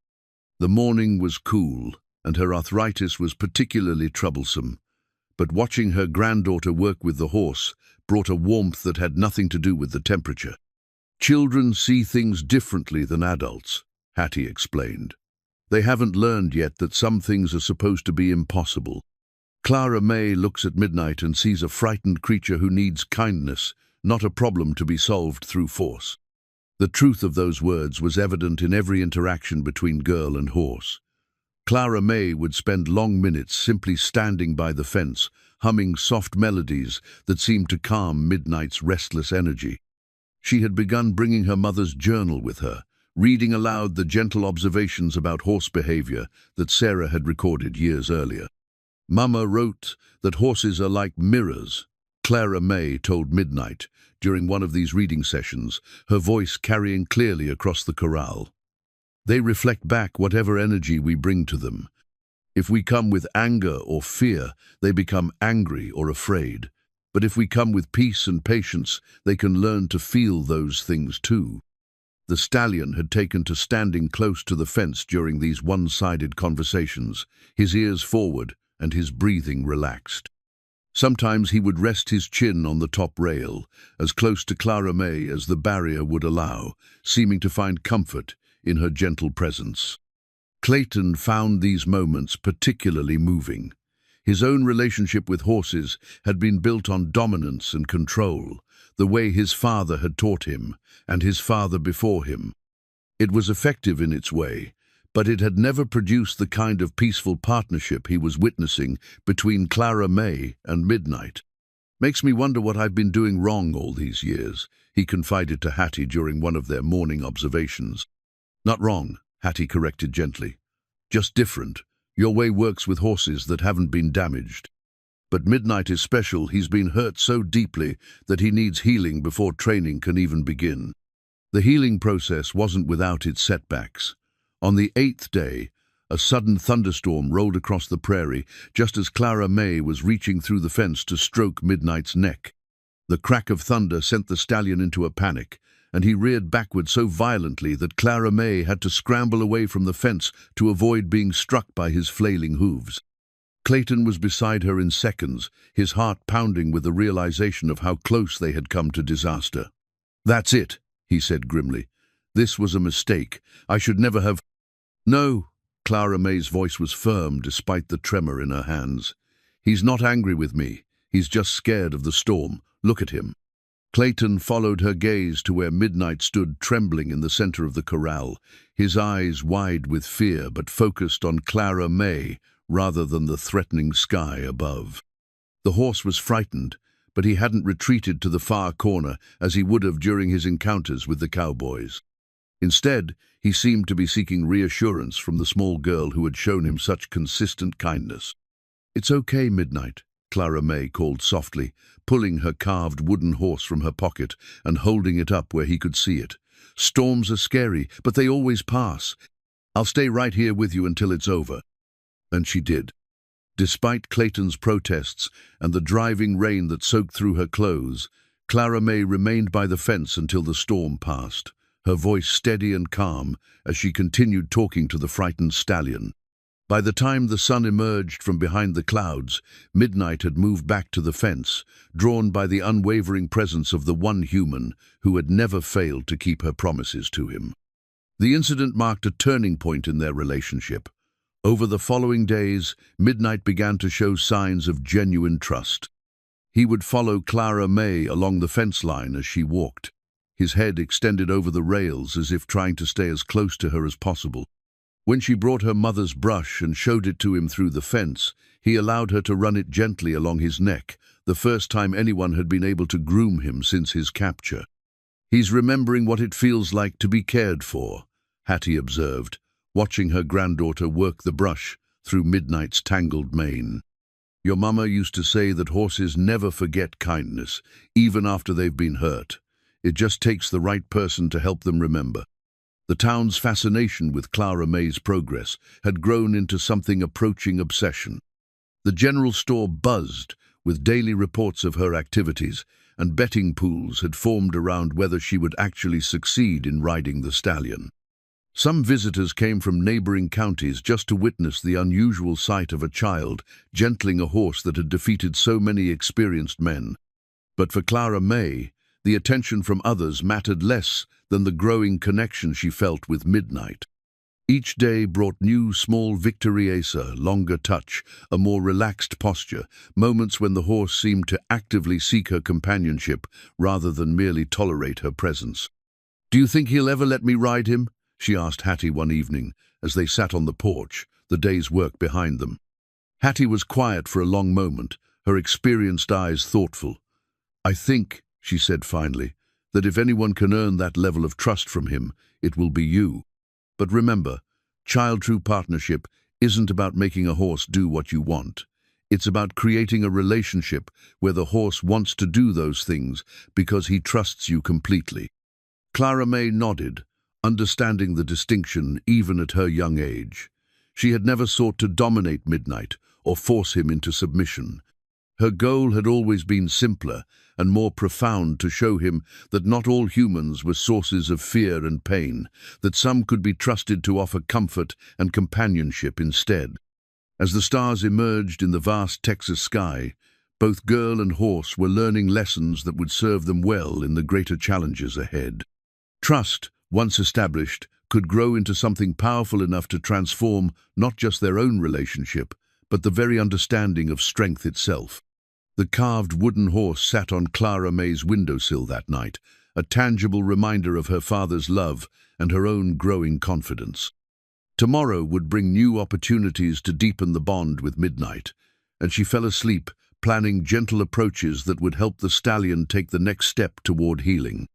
The morning was cool, and her arthritis was particularly troublesome, but watching her granddaughter work with the horse brought a warmth that had nothing to do with the temperature. "Children see things differently than adults," Hattie explained. "They haven't learned yet that some things are supposed to be impossible." Clara May looks at Midnight and sees a frightened creature who needs kindness, not a problem to be solved through force. The truth of those words was evident in every interaction between girl and horse. Clara May would spend long minutes simply standing by the fence, humming soft melodies that seemed to calm Midnight's restless energy. She had begun bringing her mother's journal with her, reading aloud the gentle observations about horse behavior that Sarah had recorded years earlier. "Mama wrote that horses are like mirrors," Clara May told Midnight during one of these reading sessions, her voice carrying clearly across the corral. "They reflect back whatever energy we bring to them. If we come with anger or fear, they become angry or afraid. But if we come with peace and patience, they can learn to feel those things too." The stallion had taken to standing close to the fence during these one-sided conversations, his ears forward and his breathing relaxed. Sometimes he would rest his chin on the top rail, as close to Clara May as the barrier would allow, seeming to find comfort in her gentle presence. Clayton found these moments particularly moving. His own relationship with horses had been built on dominance and control, the way his father had taught him, and his father before him. It was effective in its way, but it had never produced the kind of peaceful partnership he was witnessing between Clara May and Midnight. "Makes me wonder what I've been doing wrong all these years," he confided to Hattie during one of their morning observations. "Not wrong," Hattie corrected gently. "Just different. Your way works with horses that haven't been damaged. But Midnight is special. He's been hurt so deeply that he needs healing before training can even begin." The healing process wasn't without its setbacks. On the 8th day, a sudden thunderstorm rolled across the prairie just as Clara May was reaching through the fence to stroke Midnight's neck. The crack of thunder sent the stallion into a panic, and he reared backward so violently that Clara May had to scramble away from the fence to avoid being struck by his flailing hooves. Clayton was beside her in seconds, his heart pounding with the realization of how close they had come to disaster. "That's it," he said grimly. "This was a mistake. I should never have—" "No," Clara May's voice was firm despite the tremor in her hands. "He's not angry with me. He's just scared of the storm. Look at him." Clayton followed her gaze to where Midnight stood trembling in the center of the corral, his eyes wide with fear but focused on Clara May rather than the threatening sky above. The horse was frightened, but he hadn't retreated to the far corner as he would have during his encounters with the Cowboys. Instead, he seemed to be seeking reassurance from the small girl who had shown him such consistent kindness. "It's okay, Midnight," Clara May called softly, pulling her carved wooden horse from her pocket and holding it up where he could see it. "Storms are scary, but they always pass. I'll stay right here with you until it's over." And she did. Despite Clayton's protests and the driving rain that soaked through her clothes, Clara May remained by the fence until the storm passed, her voice steady and calm as she continued talking to the frightened stallion. By the time the sun emerged from behind the clouds, Midnight had moved back to the fence, drawn by the unwavering presence of the one human who had never failed to keep her promises to him. The incident marked a turning point in their relationship. Over the following days, Midnight began to show signs of genuine trust. He would follow Clara May along the fence line as she walked, his head extended over the rails as if trying to stay as close to her as possible. When she brought her mother's brush and showed it to him through the fence, he allowed her to run it gently along his neck, the first time anyone had been able to groom him since his capture. "He's remembering what it feels like to be cared for," Hattie observed, watching her granddaughter work the brush through Midnight's tangled mane. "Your mama used to say that horses never forget kindness, even after they've been hurt. It just takes the right person to help them remember." The town's fascination with Clara May's progress had grown into something approaching obsession. The general store buzzed with daily reports of her activities, and betting pools had formed around whether she would actually succeed in riding the stallion. Some visitors came from neighboring counties just to witness the unusual sight of a child gentling a horse that had defeated so many experienced men. But for Clara May, the attention from others mattered less than the growing connection she felt with Midnight. Each day brought new small victories, a longer touch, a more relaxed posture, moments when the horse seemed to actively seek her companionship rather than merely tolerate her presence. "Do you think he'll ever let me ride him?" she asked Hattie one evening as they sat on the porch, the day's work behind them. Hattie was quiet for a long moment, her experienced eyes thoughtful. "I think," she said finally, "that if anyone can earn that level of trust from him, it will be you. But remember, child-true partnership isn't about making a horse do what you want. It's about creating a relationship where the horse wants to do those things because he trusts you completely." Clara May nodded, understanding the distinction even at her young age. She had never sought to dominate Midnight or force him into submission. Her goal had always been simpler and more profound, to show him that not all humans were sources of fear and pain, that some could be trusted to offer comfort and companionship instead. As the stars emerged in the vast Texas sky, both girl and horse were learning lessons that would serve them well in the greater challenges ahead. Trust, once established, could grow into something powerful enough to transform not just their own relationship, but the very understanding of strength itself. The carved wooden horse sat on Clara May's windowsill that night, a tangible reminder of her father's love and her own growing confidence. Tomorrow would bring new opportunities to deepen the bond with Midnight, and she fell asleep, planning gentle approaches that would help the Stallion take the next step toward healing.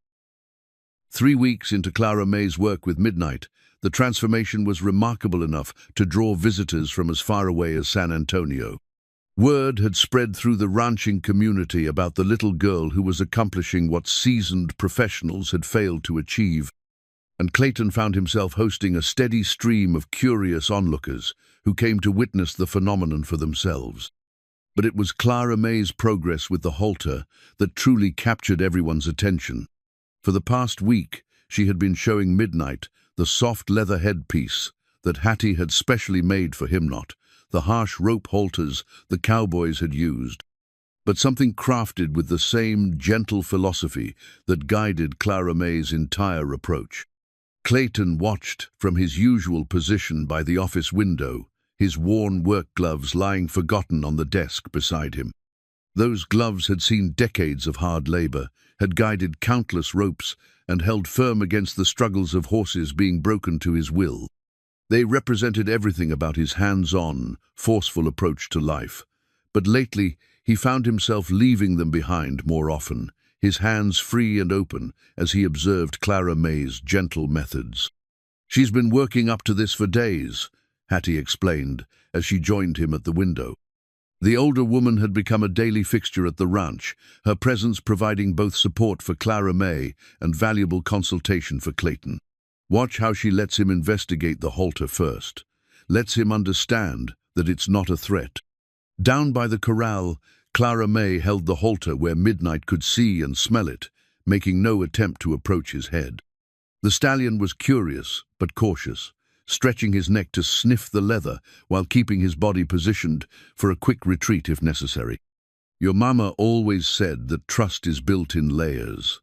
3 weeks into Clara May's work with Midnight, the transformation was remarkable enough to draw visitors from as far away as San Antonio. Word had spread through the ranching community about the little girl who was accomplishing what seasoned professionals had failed to achieve, and Clayton found himself hosting a steady stream of curious onlookers who came to witness the phenomenon for themselves. But it was Clara May's progress with the halter that truly captured everyone's attention. For the past week, she had been showing Midnight the soft leather headpiece that Hattie had specially made for him, not the harsh rope halters the Cowboys had used, but something crafted with the same gentle philosophy that guided Clara May's entire approach. Clayton watched from his usual position by the office window, his worn work gloves lying forgotten on the desk beside him. Those gloves had seen decades of hard labor, had guided countless ropes, and held firm against the struggles of horses being broken to his will. They represented everything about his hands-on, forceful approach to life. But lately, he found himself leaving them behind more often, his hands free and open as he observed Clara May's gentle methods. "She's been working up to this for days," Hattie explained as she joined him at the window. The older woman had become a daily fixture at the ranch, her presence providing both support for Clara May and valuable consultation for Clayton. "Watch how she lets him investigate the halter first. Lets him understand that it's not a threat." Down by the corral, Clara May held the halter where Midnight could see and smell it, making no attempt to approach his head. The Stallion was curious but cautious, stretching his neck to sniff the leather while keeping his body positioned for a quick retreat if necessary. "Your mama always said that trust is built in layers,"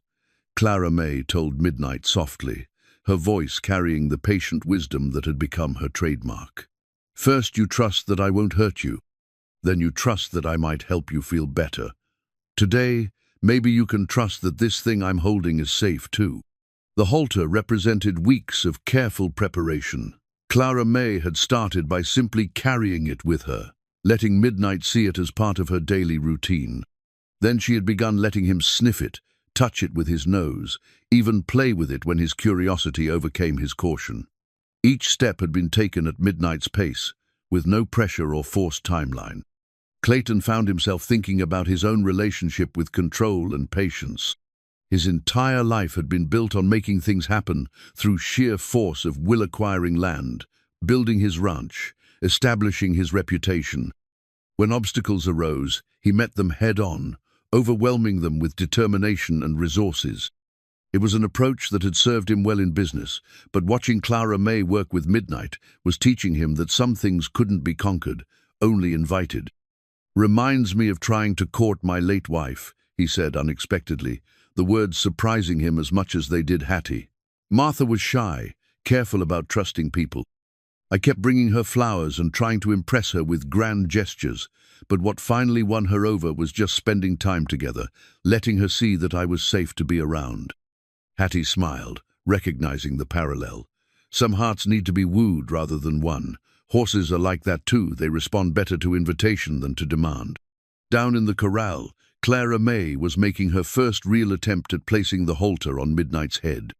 Clara May told Midnight softly, her voice carrying the patient wisdom that had become her trademark. "First you trust that I won't hurt you. Then you trust that I might help you feel better. Today, maybe you can trust that this thing I'm holding is safe too." The halter represented weeks of careful preparation. Clara May had started by simply carrying it with her, letting Midnight see it as part of her daily routine. Then she had begun letting him sniff it, touch it with his nose, even play with it when his curiosity overcame his caution. Each step had been taken at Midnight's pace, with no pressure or forced timeline. Clayton found himself thinking about his own relationship with control and patience. His entire life had been built on making things happen through sheer force of will, acquiring land, building his ranch, establishing his reputation. When obstacles arose, he met them head-on, overwhelming them with determination and resources. It was an approach that had served him well in business, but watching Clara May work with Midnight was teaching him that some things couldn't be conquered, only invited. "Reminds me of trying to court my late wife," he said unexpectedly, the words surprising him as much as they did Hattie. "Martha was shy, careful about trusting people. I kept bringing her flowers and trying to impress her with grand gestures, but what finally won her over was just spending time together, letting her see that I was safe to be around." Hattie smiled, recognizing the parallel. Some hearts need to be wooed rather than won. Horses are like that too, they respond better to invitation than to demand. Down in the corral, Clara May was making her first real attempt at placing the halter on Midnight's head.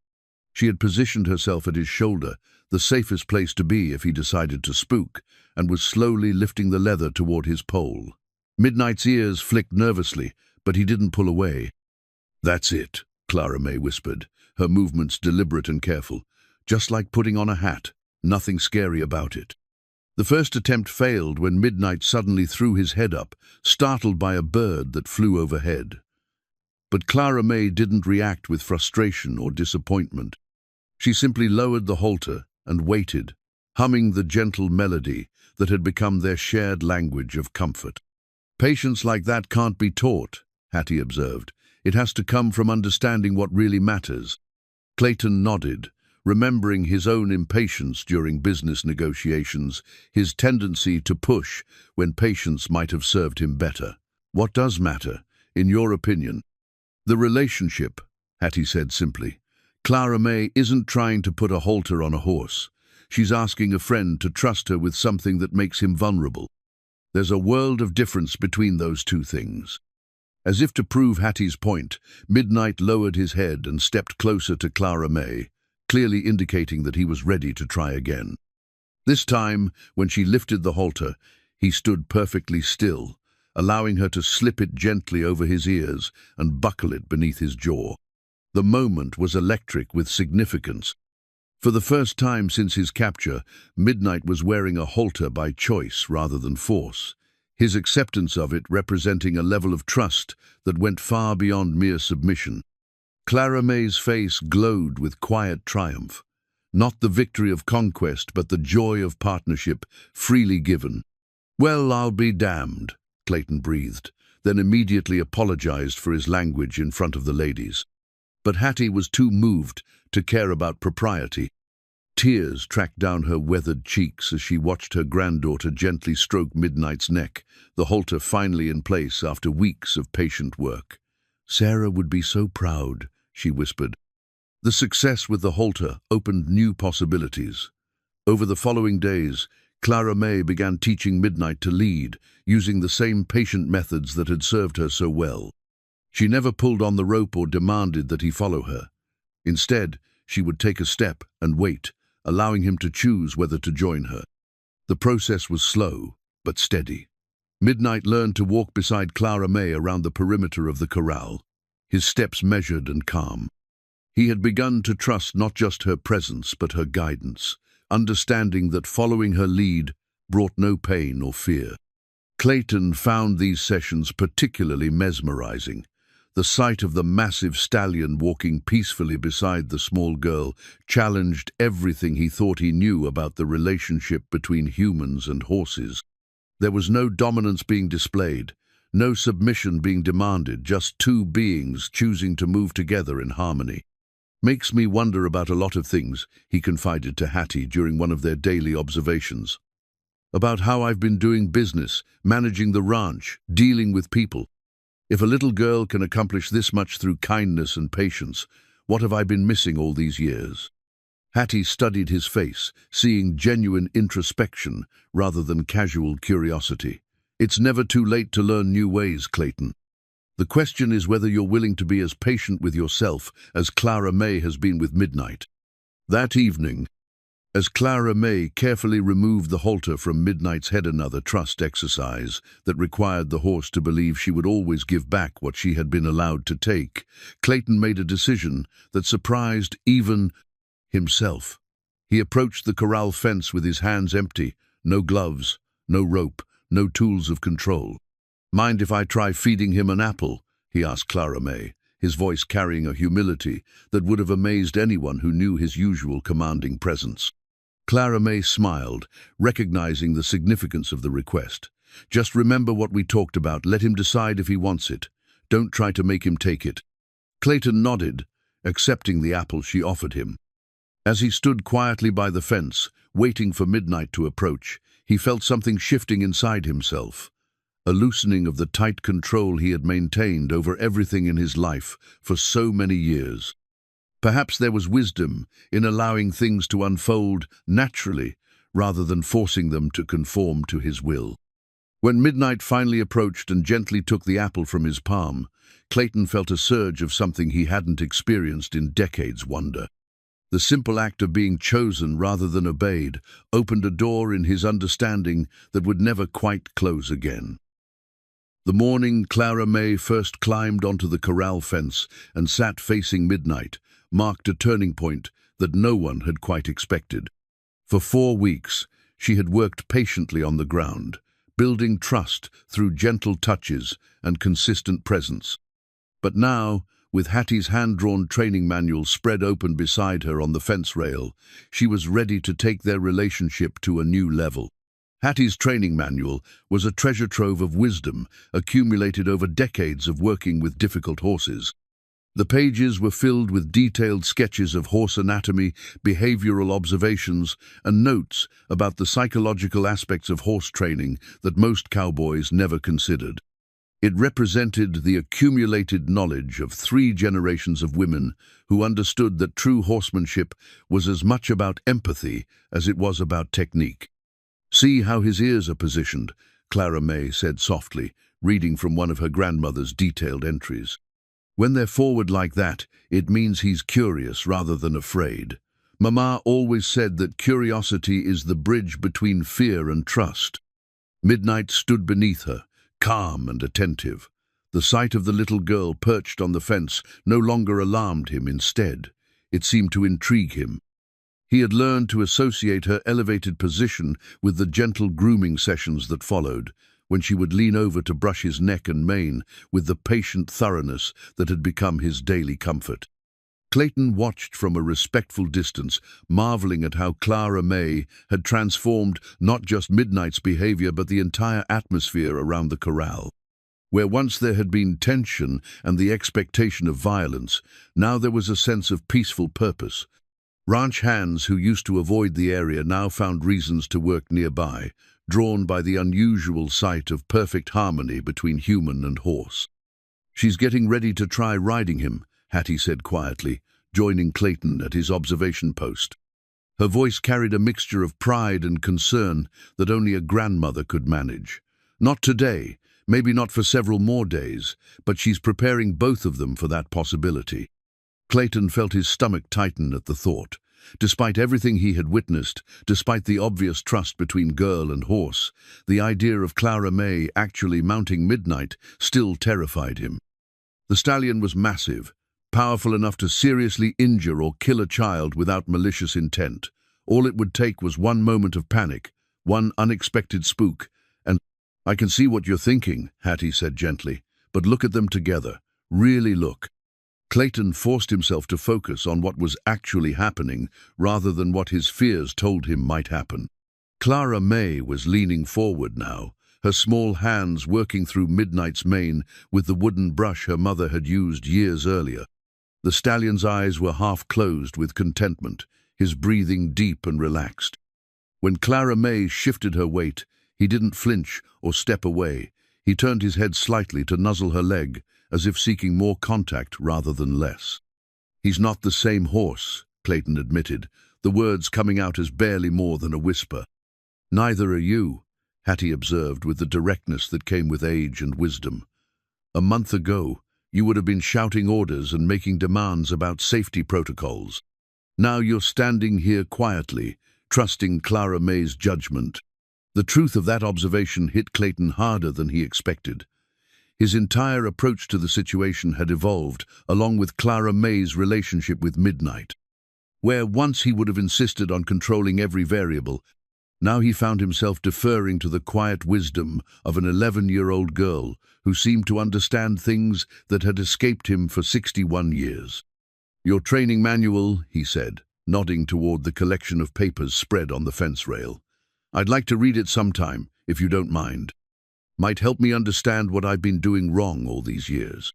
She had positioned herself at his shoulder, the safest place to be if he decided to spook, and was slowly lifting the leather toward his pole. Midnight's ears flicked nervously, but he didn't pull away. "That's it," Clara May whispered, her movements deliberate and careful. "Just like putting on a hat, nothing scary about it." The first attempt failed when Midnight suddenly threw his head up, startled by a bird that flew overhead. But Clara May didn't react with frustration or disappointment. She simply lowered the halter and waited, humming the gentle melody that had become their shared language of comfort. "Patience like that can't be taught," Hattie observed. "It has to come from understanding what really matters." Clayton nodded, remembering his own impatience during business negotiations, his tendency to push when patience might have served him better. "What does matter, in your opinion?" "The relationship," Hattie said simply. "Clara May isn't trying to put a halter on a horse. She's asking a friend to trust her with something that makes him vulnerable. There's a world of difference between those two things." As if to prove Hattie's point, Midnight lowered his head and stepped closer to Clara May, clearly indicating that he was ready to try again. This time, when she lifted the halter, he stood perfectly still, allowing her to slip it gently over his ears and buckle it beneath his jaw. The moment was electric with significance. For the first time since his capture, Midnight was wearing a halter by choice rather than force, his acceptance of it representing a level of trust that went far beyond mere submission. Clara May's face glowed with quiet triumph. Not the victory of conquest, but the joy of partnership, freely given. "Well, I'll be damned," Clayton breathed, then immediately apologized for his language in front of the ladies. But Hattie was too moved to care about propriety. Tears tracked down her weathered cheeks as she watched her granddaughter gently stroke Midnight's neck, the halter finally in place after weeks of patient work. "Sarah would be so proud," she whispered. The success with the halter opened new possibilities. Over the following days, Clara May began teaching Midnight to lead, using the same patient methods that had served her so well. She never pulled on the rope or demanded that he follow her. Instead, she would take a step and wait, allowing him to choose whether to join her. The process was slow, but steady. Midnight learned to walk beside Clara May around the perimeter of the corral, his steps measured and calm. He had begun to trust not just her presence, but her guidance, understanding that following her lead brought no pain or fear. Clayton found these sessions particularly mesmerizing. The sight of the massive Stallion walking peacefully beside the small girl challenged everything he thought he knew about the relationship between humans and horses. There was no dominance being displayed, no submission being demanded, just two beings choosing to move together in harmony. "Makes me wonder about a lot of things," he confided to Hattie during one of their daily observations. "About how I've been doing business, managing the ranch, dealing with people. If a little girl can accomplish this much through kindness and patience, what have I been missing all these years?" Hattie studied his face, seeing genuine introspection rather than casual curiosity. "It's never too late to learn new ways, Clayton. The question is whether you're willing to be as patient with yourself as Clara May has been with Midnight." That evening, as Clara May carefully removed the halter from Midnight's head, another trust exercise that required the horse to believe she would always give back what she had been allowed to take, Clayton made a decision that surprised even himself. He approached the corral fence with his hands empty, no gloves, no rope, no tools of control. "Mind if I try feeding him an apple?" he asked Clara May, his voice carrying a humility that would have amazed anyone who knew his usual commanding presence. Clara May smiled, recognizing the significance of the request. "Just remember what we talked about. Let him decide if he wants it. Don't try to make him take it." Clayton nodded, accepting the apple she offered him. As he stood quietly by the fence, waiting for Midnight to approach, he felt something shifting inside himself, a loosening of the tight control he had maintained over everything in his life for so many years. Perhaps there was wisdom in allowing things to unfold naturally rather than forcing them to conform to his will. When Midnight finally approached and gently took the apple from his palm, Clayton felt a surge of something he hadn't experienced in decades: wonder. The simple act of being chosen rather than obeyed opened a door in his understanding that would never quite close again. The morning Clara May first climbed onto the corral fence and sat facing Midnight marked a turning point that no one had quite expected. For 4 weeks, She had worked patiently on the ground, building trust through gentle touches and consistent presence. But now, with Hattie's hand-drawn training manual spread open beside her on the fence rail, she was ready to take their relationship to a new level. Hattie's training manual was a treasure trove of wisdom accumulated over decades of working with difficult horses. The pages were filled with detailed sketches of horse anatomy, behavioral observations, and notes about the psychological aspects of horse training that most cowboys never considered. It represented the accumulated knowledge of 3 generations of women who understood that true horsemanship was as much about empathy as it was about technique. "See how his ears are positioned," Clara May said softly, reading from one of her grandmother's detailed entries. "When they're forward like that, it means he's curious rather than afraid. Mama always said that curiosity is the bridge between fear and trust." Midnight stood beneath her, calm and attentive. The sight of the little girl perched on the fence no longer alarmed him. Instead, it seemed to intrigue him. He had learned to associate her elevated position with the gentle grooming sessions that followed, when she would lean over to brush his neck and mane with the patient thoroughness that had become his daily comfort. Clayton watched from a respectful distance, marveling at how Clara May had transformed not just Midnight's behavior but the entire atmosphere around the corral. Where once there had been tension and the expectation of violence, now there was a sense of peaceful purpose. Ranch hands who used to avoid the area now found reasons to work nearby, drawn by the unusual sight of perfect harmony between human and horse. "She's getting ready to try riding him," Hattie said quietly, joining Clayton at his observation post. Her voice carried a mixture of pride and concern that only a grandmother could manage. "Not today, maybe not for several more days, but she's preparing both of them for that possibility." Clayton felt his stomach tighten at the thought. Despite everything he had witnessed, despite the obvious trust between girl and horse, the idea of Clara May actually mounting Midnight still terrified him. The stallion was massive, powerful enough to seriously injure or kill a child without malicious intent. All it would take was one moment of panic, one unexpected spook, and "I can see what you're thinking," Hattie said gently, "but look at them together. Really look." Clayton forced himself to focus on what was actually happening rather than what his fears told him might happen. Clara May was leaning forward now, her small hands working through Midnight's mane with the wooden brush her mother had used years earlier. The stallion's eyes were half closed with contentment, his breathing deep and relaxed. When Clara May shifted her weight, he didn't flinch or step away. He turned his head slightly to nuzzle her leg, as if seeking more contact rather than less. "He's not the same horse," Clayton admitted, the words coming out as barely more than a whisper. "Neither are you," Hattie observed with the directness that came with age and wisdom. "A month ago, you would have been shouting orders and making demands about safety protocols. Now you're standing here quietly, trusting Clara May's judgment." The truth of that observation hit Clayton harder than he expected. His entire approach to the situation had evolved, along with Clara May's relationship with Midnight. Where once he would have insisted on controlling every variable, now he found himself deferring to the quiet wisdom of an 11-year-old girl who seemed to understand things that had escaped him for 61 years. "Your training manual," he said, nodding toward the collection of papers spread on the fence rail. "I'd like to read it sometime, if you don't mind. Might help me understand what I've been doing wrong all these years."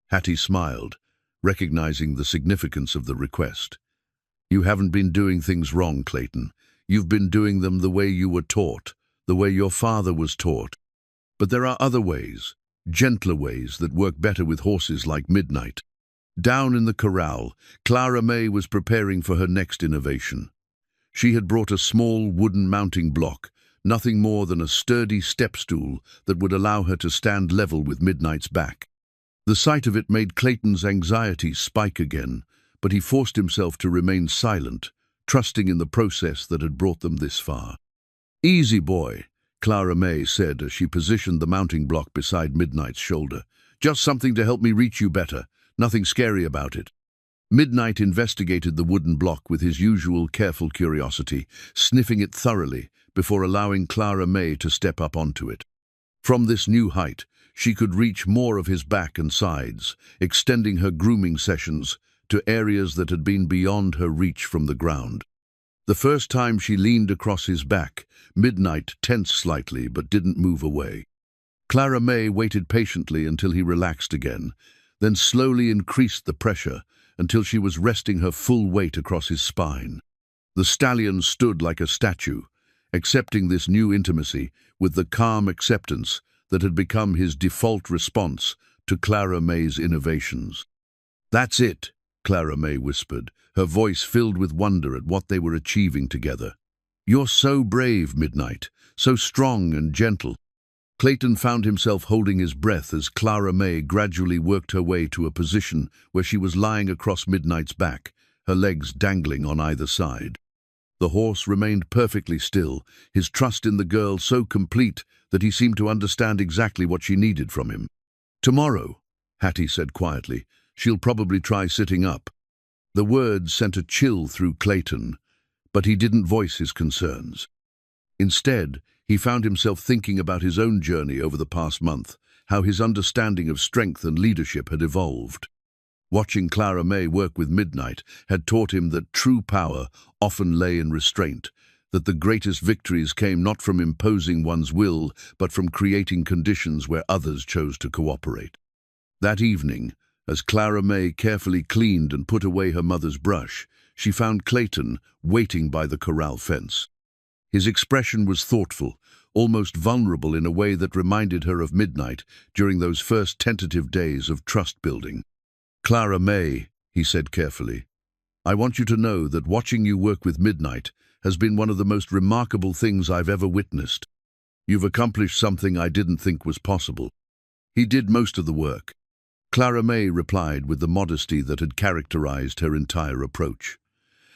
Hattie smiled, recognizing the significance of the request. "You haven't been doing things wrong, Clayton. You've been doing them the way you were taught, the way your father was taught. But there are other ways, gentler ways that work better with horses like Midnight." Down in the corral, Clara May was preparing for her next innovation. She had brought a small wooden mounting block, nothing more than a sturdy step stool that would allow her to stand level with Midnight's back. The sight of it made Clayton's anxiety spike again, but he forced himself to remain silent, trusting in the process that had brought them this far. "Easy, boy," Clara May said as she positioned the mounting block beside Midnight's shoulder. "Just something to help me reach you better. Nothing scary about it." Midnight investigated the wooden block with his usual careful curiosity, sniffing it thoroughly, before allowing Clara May to step up onto it. From this new height, she could reach more of his back and sides, extending her grooming sessions to areas that had been beyond her reach from the ground. The first time she leaned across his back, Midnight tensed slightly but didn't move away. Clara May waited patiently until he relaxed again, then slowly increased the pressure until she was resting her full weight across his spine. The Stallion stood like a statue, accepting this new intimacy with the calm acceptance that had become his default response to Clara May's innovations. "That's it," Clara May whispered, her voice filled with wonder at what they were achieving together. "You're so brave, Midnight, so strong and gentle." Clayton found himself holding his breath as Clara May gradually worked her way to a position where she was lying across Midnight's back, her legs dangling on either side. The horse remained perfectly still, his trust in the girl so complete that he seemed to understand exactly what she needed from him. "Tomorrow," Hattie said quietly, "she'll probably try sitting up." The words sent a chill through Clayton, but he didn't voice his concerns. Instead, he found himself thinking about his own journey over the past month, how his understanding of strength and leadership had evolved. Watching Clara May work with Midnight had taught him that true power often lay in restraint, that the greatest victories came not from imposing one's will, but from creating conditions where others chose to cooperate. That evening, as Clara May carefully cleaned and put away her mother's brush, she found Clayton waiting by the corral fence. His expression was thoughtful, almost vulnerable in a way that reminded her of Midnight during those first tentative days of trust-building. "Clara May," he said carefully, "I want you to know that watching you work with Midnight has been one of the most remarkable things I've ever witnessed. You've accomplished something I didn't think was possible." "He did most of the work," Clara May replied with the modesty that had characterized her entire approach.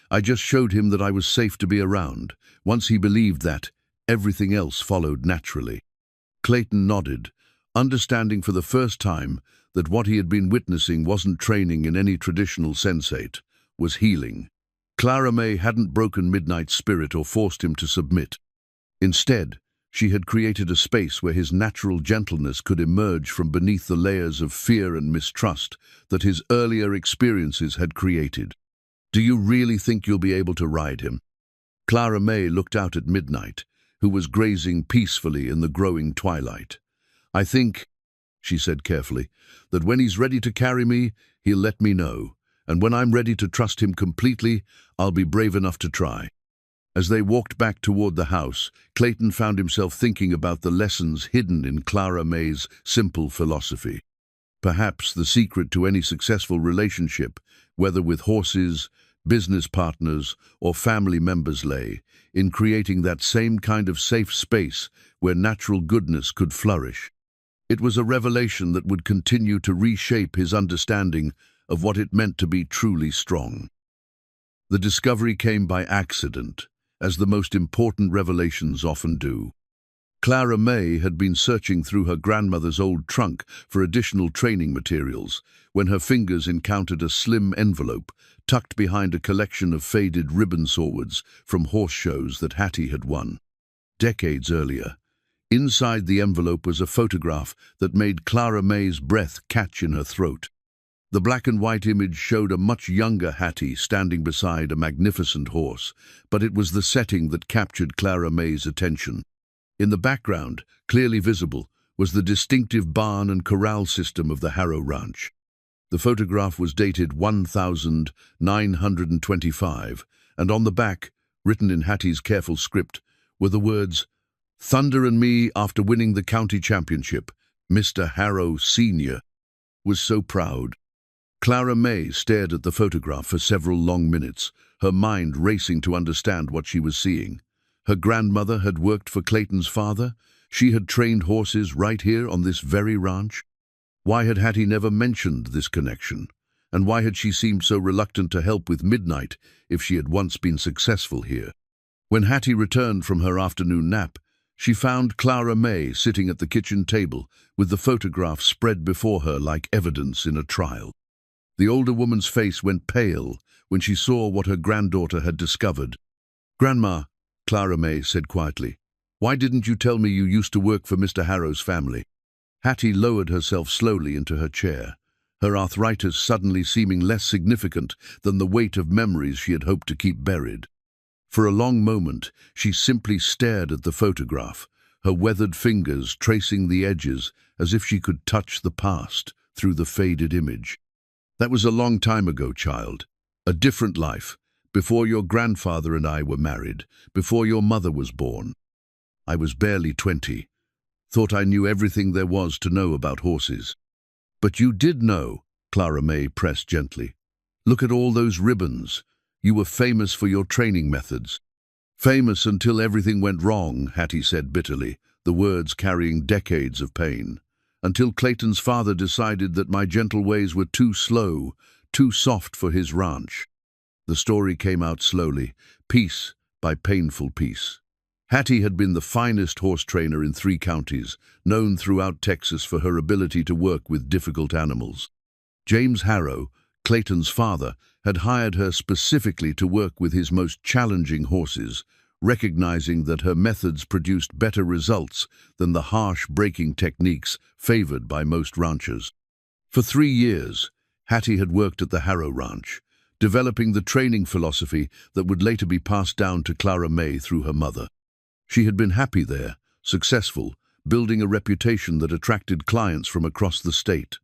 "I just showed him that I was safe to be around. Once he believed that, everything else followed naturally." Clayton nodded, understanding for the first time that what he had been witnessing wasn't training in any traditional sensate, was healing. Clara May hadn't broken Midnight's spirit or forced him to submit. Instead, she had created a space where his natural gentleness could emerge from beneath the layers of fear and mistrust that his earlier experiences had created. "Do you really think you'll be able to ride him?" Clara May looked out at Midnight, who was grazing peacefully in the growing twilight. "I think," she said carefully, "that when he's ready to carry me, he'll let me know, and when I'm ready to trust him completely, I'll be brave enough to try." As they walked back toward the house, Clayton found himself thinking about the lessons hidden in Clara May's simple philosophy. Perhaps the secret to any successful relationship, whether with horses, business partners, or family members, lay in creating that same kind of safe space where natural goodness could flourish. It was a revelation that would continue to reshape his understanding of what it meant to be truly strong. The discovery came by accident, as the most important revelations often do. Clara May had been searching through her grandmother's old trunk for additional training materials when her fingers encountered a slim envelope tucked behind a collection of faded ribbon swords from horse shows that Hattie had won. Decades earlier, inside the envelope was a photograph that made Clara May's breath catch in her throat. The black and white image showed a much younger Hattie standing beside a magnificent horse, but it was the setting that captured Clara May's attention. In the background, clearly visible, was the distinctive barn and corral system of the Harrow Ranch. The photograph was dated 1925, and on the back, written in Hattie's careful script, were the words, "Thunder and me after winning the county championship. Mr. Harrow Sr. was so proud." Clara May stared at the photograph for several long minutes, her mind racing to understand what she was seeing. Her grandmother had worked for Clayton's father. She had trained horses right here on this very ranch. Why had Hattie never mentioned this connection? And why had she seemed so reluctant to help with Midnight if she had once been successful here? When Hattie returned from her afternoon nap, she found Clara May sitting at the kitchen table with the photograph spread before her like evidence in a trial. The older woman's face went pale when she saw what her granddaughter had discovered. "Grandma," Clara May said quietly. "Why didn't you tell me you used to work for Mr. Harrow's family?" Hattie lowered herself slowly into her chair, her arthritis suddenly seeming less significant than the weight of memories she had hoped to keep buried. For a long moment, she simply stared at the photograph, her weathered fingers tracing the edges as if she could touch the past through the faded image. "That was a long time ago, child. A different life, before your grandfather and I were married, before your mother was born. I was barely 20. Thought I knew everything there was to know about horses." "But you did know," Clara May pressed gently. "Look at all those ribbons. You were famous for your training methods." "Famous until everything went wrong," Hattie said bitterly, the words carrying decades of pain. "Until Clayton's father decided that my gentle ways were too slow, too soft for his ranch." The story came out slowly, piece by painful piece. Hattie had been the finest horse trainer in 3 counties, known throughout Texas for her ability to work with difficult animals. James Harrow, Clayton's father, had hired her specifically to work with his most challenging horses, recognizing that her methods produced better results than the harsh breaking techniques favored by most ranchers. For 3 years, Hattie had worked at the Harrow Ranch, developing the training philosophy that would later be passed down to Clara May through her mother. She had been happy there, successful, building a reputation that attracted clients from across the state.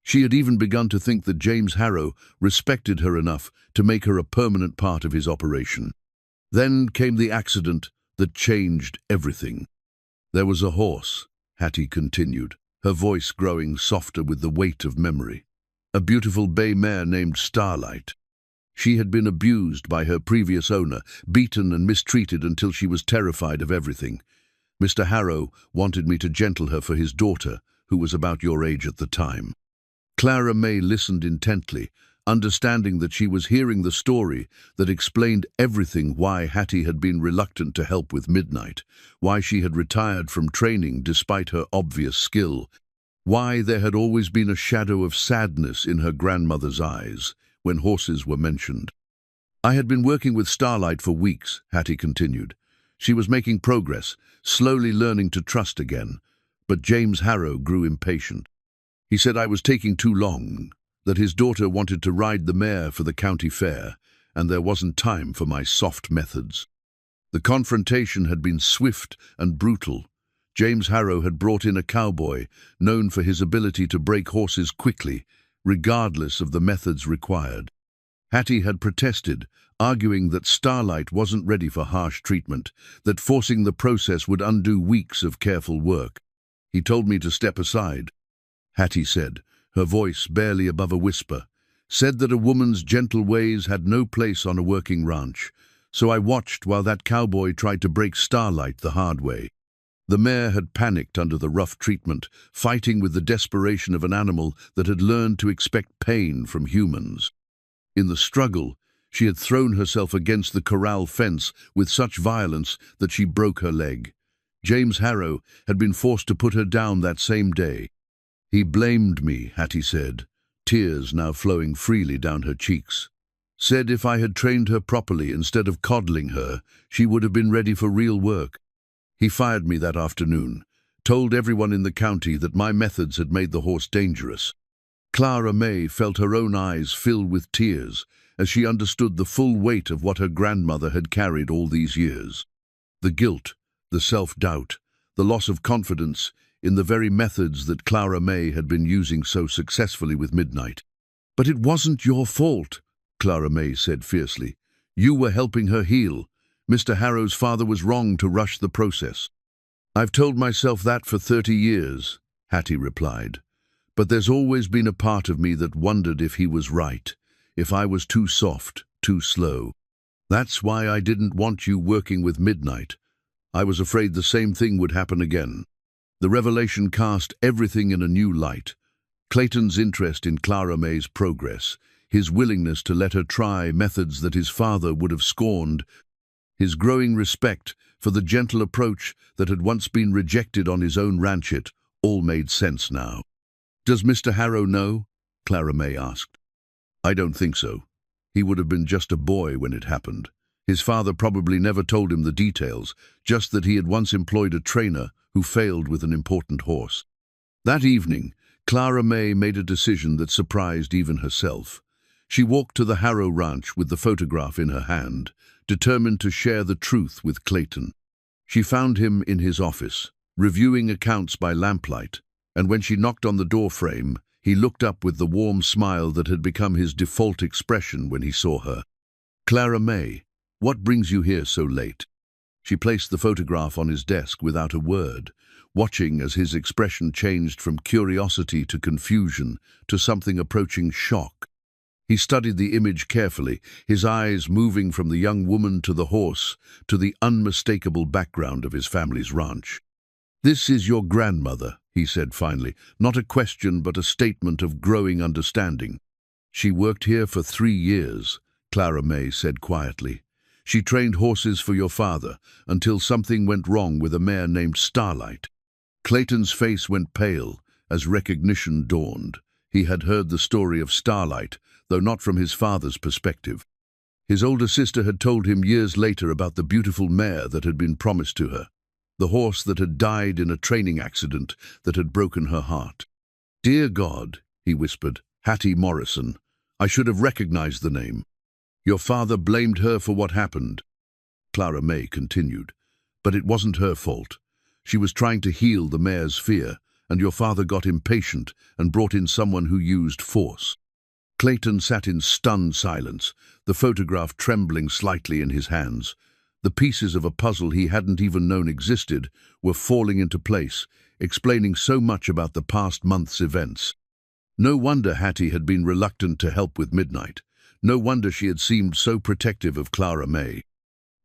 She had even begun to think that James Harrow respected her enough to make her a permanent part of his operation. Then came the accident that changed everything. "There was a horse," Hattie continued, her voice growing softer with the weight of memory. "A beautiful bay mare named Starlight. She had been abused by her previous owner, beaten and mistreated until she was terrified of everything. Mr. Harrow wanted me to gentle her for his daughter, who was about your age at the time." Clara May listened intently, understanding that she was hearing the story that explained everything: why Hattie had been reluctant to help with Midnight, why she had retired from training despite her obvious skill, why there had always been a shadow of sadness in her grandmother's eyes when horses were mentioned. "I had been working with Starlight for weeks," Hattie continued. "She was making progress, slowly learning to trust again, but James Harrow grew impatient. He said I was taking too long, that his daughter wanted to ride the mare for the county fair, and there wasn't time for my soft methods." The confrontation had been swift and brutal. James Harrow had brought in a cowboy, known for his ability to break horses quickly, regardless of the methods required. Hattie had protested, arguing that Starlight wasn't ready for harsh treatment, that forcing the process would undo weeks of careful work. "He told me to step aside," Hattie said, her voice barely above a whisper, "said that a woman's gentle ways had no place on a working ranch, so I watched while that cowboy tried to break Starlight the hard way." The mare had panicked under the rough treatment, fighting with the desperation of an animal that had learned to expect pain from humans. In the struggle, she had thrown herself against the corral fence with such violence that she broke her leg. James Harrow had been forced to put her down that same day. "He blamed me," Hattie said, tears now flowing freely down her cheeks. "Said if I had trained her properly instead of coddling her, she would have been ready for real work. He fired me that afternoon, told everyone in the county that my methods had made the horse dangerous." Clara May felt her own eyes fill with tears as she understood the full weight of what her grandmother had carried all these years. The guilt, the self-doubt, the loss of confidence in the very methods that Clara May had been using so successfully with Midnight. "But it wasn't your fault," Clara May said fiercely. "You were helping her heal. Mr. Harrow's father was wrong to rush the process." "I've told myself that for 30 years, Hattie replied. "But there's always been a part of me that wondered if he was right, if I was too soft, too slow. That's why I didn't want you working with Midnight. I was afraid the same thing would happen again." The revelation cast everything in a new light. Clayton's interest in Clara May's progress, his willingness to let her try methods that his father would have scorned, his growing respect for the gentle approach that had once been rejected on his own ranchette, all made sense now. "Does Mr. Harrow know?" Clara May asked. "I don't think so. He would have been just a boy when it happened. His father probably never told him the details, just that he had once employed a trainer who failed with an important horse. That evening, Clara May made a decision that surprised even herself. She walked to the Harrow Ranch with the photograph in her hand, determined to share the truth with Clayton. She found him in his office, reviewing accounts by lamplight, and when she knocked on the door frame, he looked up with the warm smile that had become his default expression when he saw her. "Clara May, what brings you here so late?" She placed the photograph on his desk without a word, watching as his expression changed from curiosity to confusion to something approaching shock. He studied the image carefully, his eyes moving from the young woman to the horse to the unmistakable background of his family's ranch. "This is your grandmother," he said finally, not a question but a statement of growing understanding. "She worked here for 3 years," Clara May said quietly. "She trained horses for your father until something went wrong with a mare named Starlight." Clayton's face went pale as recognition dawned. He had heard the story of Starlight, though not from his father's perspective. His older sister had told him years later about the beautiful mare that had been promised to her, the horse that had died in a training accident that had broken her heart. "Dear God," he whispered, "Hattie Morrison. I should have recognized the name. Your father blamed her for what happened." Clara May continued, "But it wasn't her fault. She was trying to heal the mare's fear, and your father got impatient and brought in someone who used force." Clayton sat in stunned silence, the photograph trembling slightly in his hands. The pieces of a puzzle he hadn't even known existed were falling into place, explaining so much about the past month's events. No wonder Hattie had been reluctant to help with Midnight. No wonder she had seemed so protective of Clara May.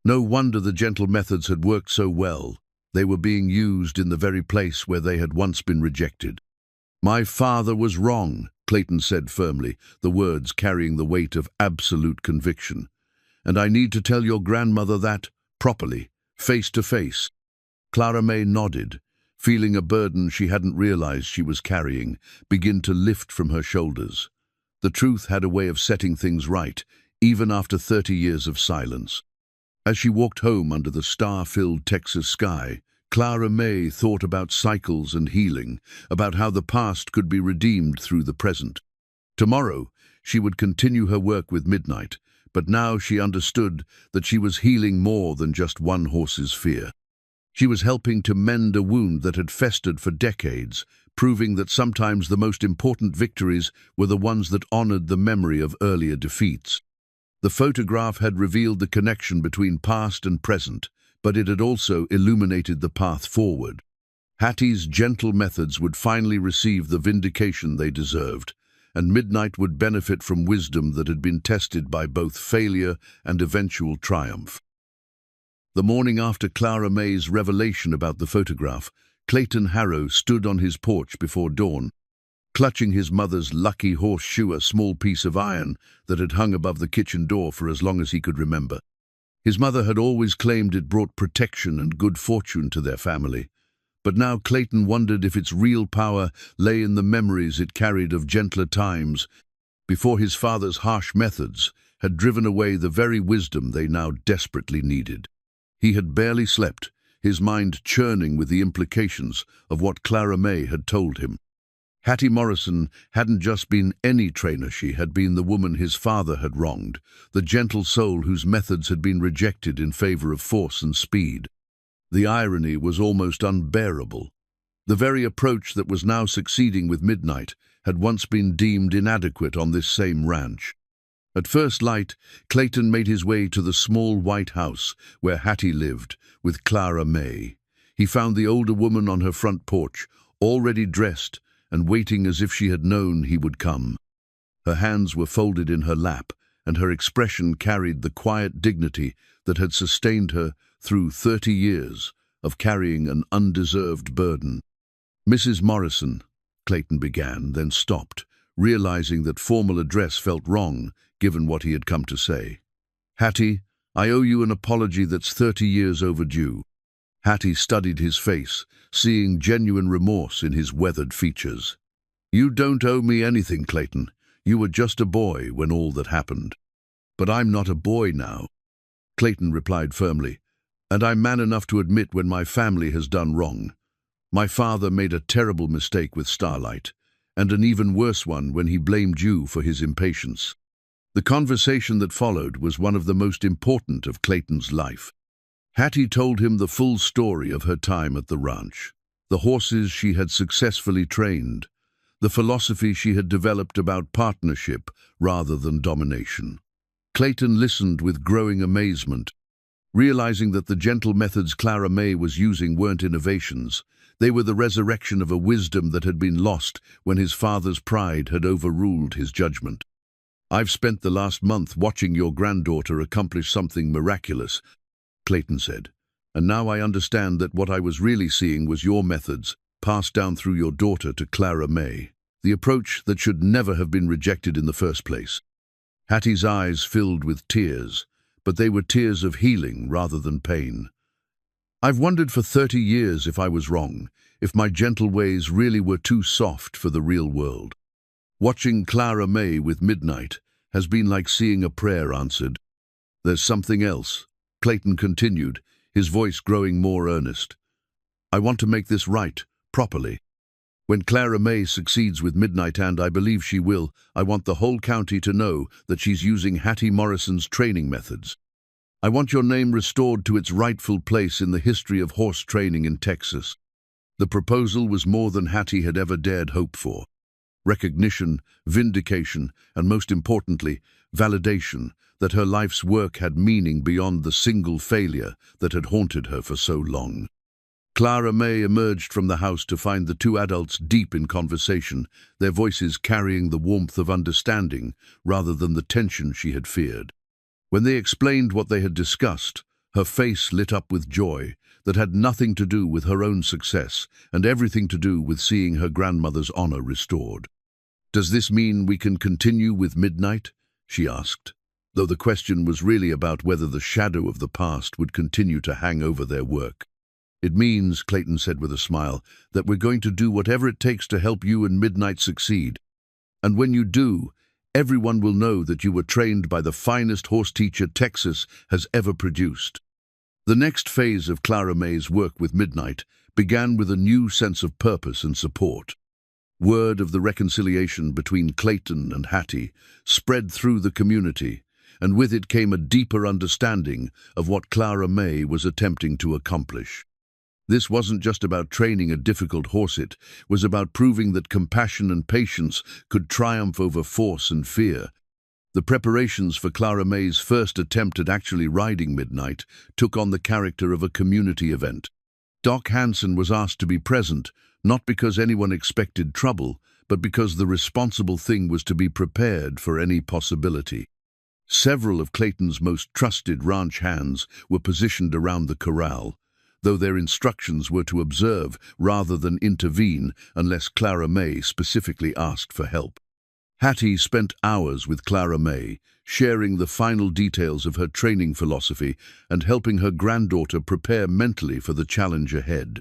No wonder the gentle methods had worked so well. They were being used in the very place where they had once been rejected. "My father was wrong," Clayton said firmly, the words carrying the weight of absolute conviction. "And I need to tell your grandmother that, properly, face to face." Clara May nodded, feeling a burden she hadn't realized she was carrying begin to lift from her shoulders. The truth had a way of setting things right, even after 30 years of silence. As she walked home under the star-filled Texas sky, Clara May thought about cycles and healing, about how the past could be redeemed through the present. Tomorrow, she would continue her work with Midnight, but now she understood that she was healing more than just one horse's fear. She was helping to mend a wound that had festered for decades, proving that sometimes the most important victories were the ones that honored the memory of earlier defeats. The photograph had revealed the connection between past and present, but it had also illuminated the path forward. Hattie's gentle methods would finally receive the vindication they deserved, and Midnight would benefit from wisdom that had been tested by both failure and eventual triumph. The morning after Clara May's revelation about the photograph, Clayton Harrow stood on his porch before dawn, clutching his mother's lucky horseshoe, a small piece of iron that had hung above the kitchen door for as long as he could remember. His mother had always claimed it brought protection and good fortune to their family, but now Clayton wondered if its real power lay in the memories it carried of gentler times before his father's harsh methods had driven away the very wisdom they now desperately needed. He had barely slept, his mind churning with the implications of what Clara May had told him. Hattie Morrison hadn't just been any trainer, she had been the woman his father had wronged, the gentle soul whose methods had been rejected in favor of force and speed. The irony was almost unbearable. The very approach that was now succeeding with Midnight had once been deemed inadequate on this same ranch. At first light, Clayton made his way to the small white house where Hattie lived with Clara May. He found the older woman on her front porch, already dressed and waiting as if she had known he would come. Her hands were folded in her lap, and her expression carried the quiet dignity that had sustained her through 30 years of carrying an undeserved burden. "Mrs. Morrison," Clayton began, then stopped, realizing that formal address felt wrong, given what he had come to say. "Hattie, I owe you an apology that's 30 years overdue." Hattie studied his face, seeing genuine remorse in his weathered features. "You don't owe me anything, Clayton. You were just a boy when all that happened." "But I'm not a boy now." Clayton replied firmly. "And I'm man enough to admit when my family has done wrong. My father made a terrible mistake with Starlight, and an even worse one when he blamed you for his impatience." The conversation that followed was one of the most important of Clayton's life. Hattie told him the full story of her time at the ranch, the horses she had successfully trained, the philosophy she had developed about partnership rather than domination. Clayton listened with growing amazement, realizing that the gentle methods Clara May was using weren't innovations. They were the resurrection of a wisdom that had been lost when his father's pride had overruled his judgment. "I've spent the last month watching your granddaughter accomplish something miraculous," Clayton said, "and now I understand that what I was really seeing was your methods, passed down through your daughter to Clara May, the approach that should never have been rejected in the first place." Hattie's eyes filled with tears, but they were tears of healing rather than pain. "I've wondered for 30 years if I was wrong, if my gentle ways really were too soft for the real world. Watching Clara May with Midnight has been like seeing a prayer answered. There's something else," Clayton continued, his voice growing more earnest. "I want to make this right, properly. When Clara May succeeds with Midnight, and I believe she will, I want the whole county to know that she's using Hattie Morrison's training methods. I want your name restored to its rightful place in the history of horse training in Texas." The proposal was more than Hattie had ever dared hope for. Recognition, vindication, and most importantly, validation that her life's work had meaning beyond the single failure that had haunted her for so long. Clara May emerged from the house to find the two adults deep in conversation, their voices carrying the warmth of understanding rather than the tension she had feared. When they explained what they had discussed, her face lit up with joy that had nothing to do with her own success and everything to do with seeing her grandmother's honor restored. "Does this mean we can continue with Midnight?" she asked, though the question was really about whether the shadow of the past would continue to hang over their work. "It means," Clayton said with a smile, "that we're going to do whatever it takes to help you and Midnight succeed. And when you do, everyone will know that you were trained by the finest horse teacher Texas has ever produced." The next phase of Clara May's work with Midnight began with a new sense of purpose and support. Word of the reconciliation between Clayton and Hattie spread through the community, and with it came a deeper understanding of what Clara May was attempting to accomplish. This wasn't just about training a difficult horse, it was about proving that compassion and patience could triumph over force and fear. The preparations for Clara May's first attempt at actually riding Midnight took on the character of a community event. Doc Hansen was asked to be present, not because anyone expected trouble, but because the responsible thing was to be prepared for any possibility. Several of Clayton's most trusted ranch hands were positioned around the corral, though their instructions were to observe rather than intervene unless Clara May specifically asked for help. Hattie spent hours with Clara May, sharing the final details of her training philosophy and helping her granddaughter prepare mentally for the challenge ahead.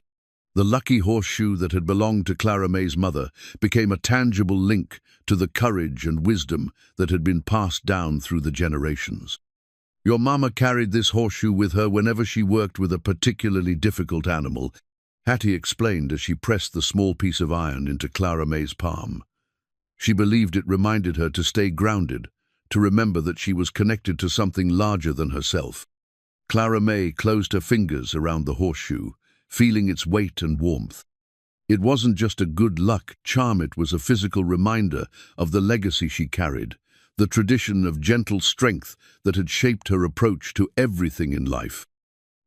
The lucky horseshoe that had belonged to Clara May's mother became a tangible link to the courage and wisdom that had been passed down through the generations. "Your mama carried this horseshoe with her whenever she worked with a particularly difficult animal," Hattie explained as she pressed the small piece of iron into Clara May's palm. She believed it reminded her to stay grounded, to remember that she was connected to something larger than herself. Clara May closed her fingers around the horseshoe, feeling its weight and warmth. It wasn't just a good luck charm, it was a physical reminder of the legacy she carried, the tradition of gentle strength that had shaped her approach to everything in life.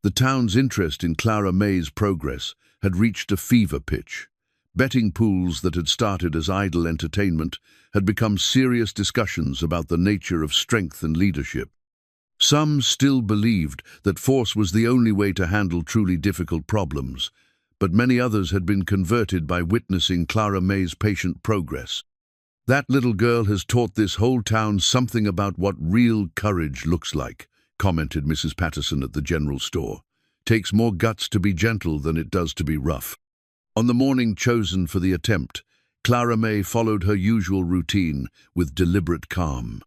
The town's interest in Clara May's progress had reached a fever pitch. Betting pools that had started as idle entertainment had become serious discussions about the nature of strength and leadership. Some still believed that force was the only way to handle truly difficult problems, but many others had been converted by witnessing Clara May's patient progress. "That little girl has taught this whole town something about what real courage looks like," commented Mrs. Patterson at the general store. "Takes more guts to be gentle than it does to be rough." On the morning chosen for the attempt, Clara May followed her usual routine with deliberate calm.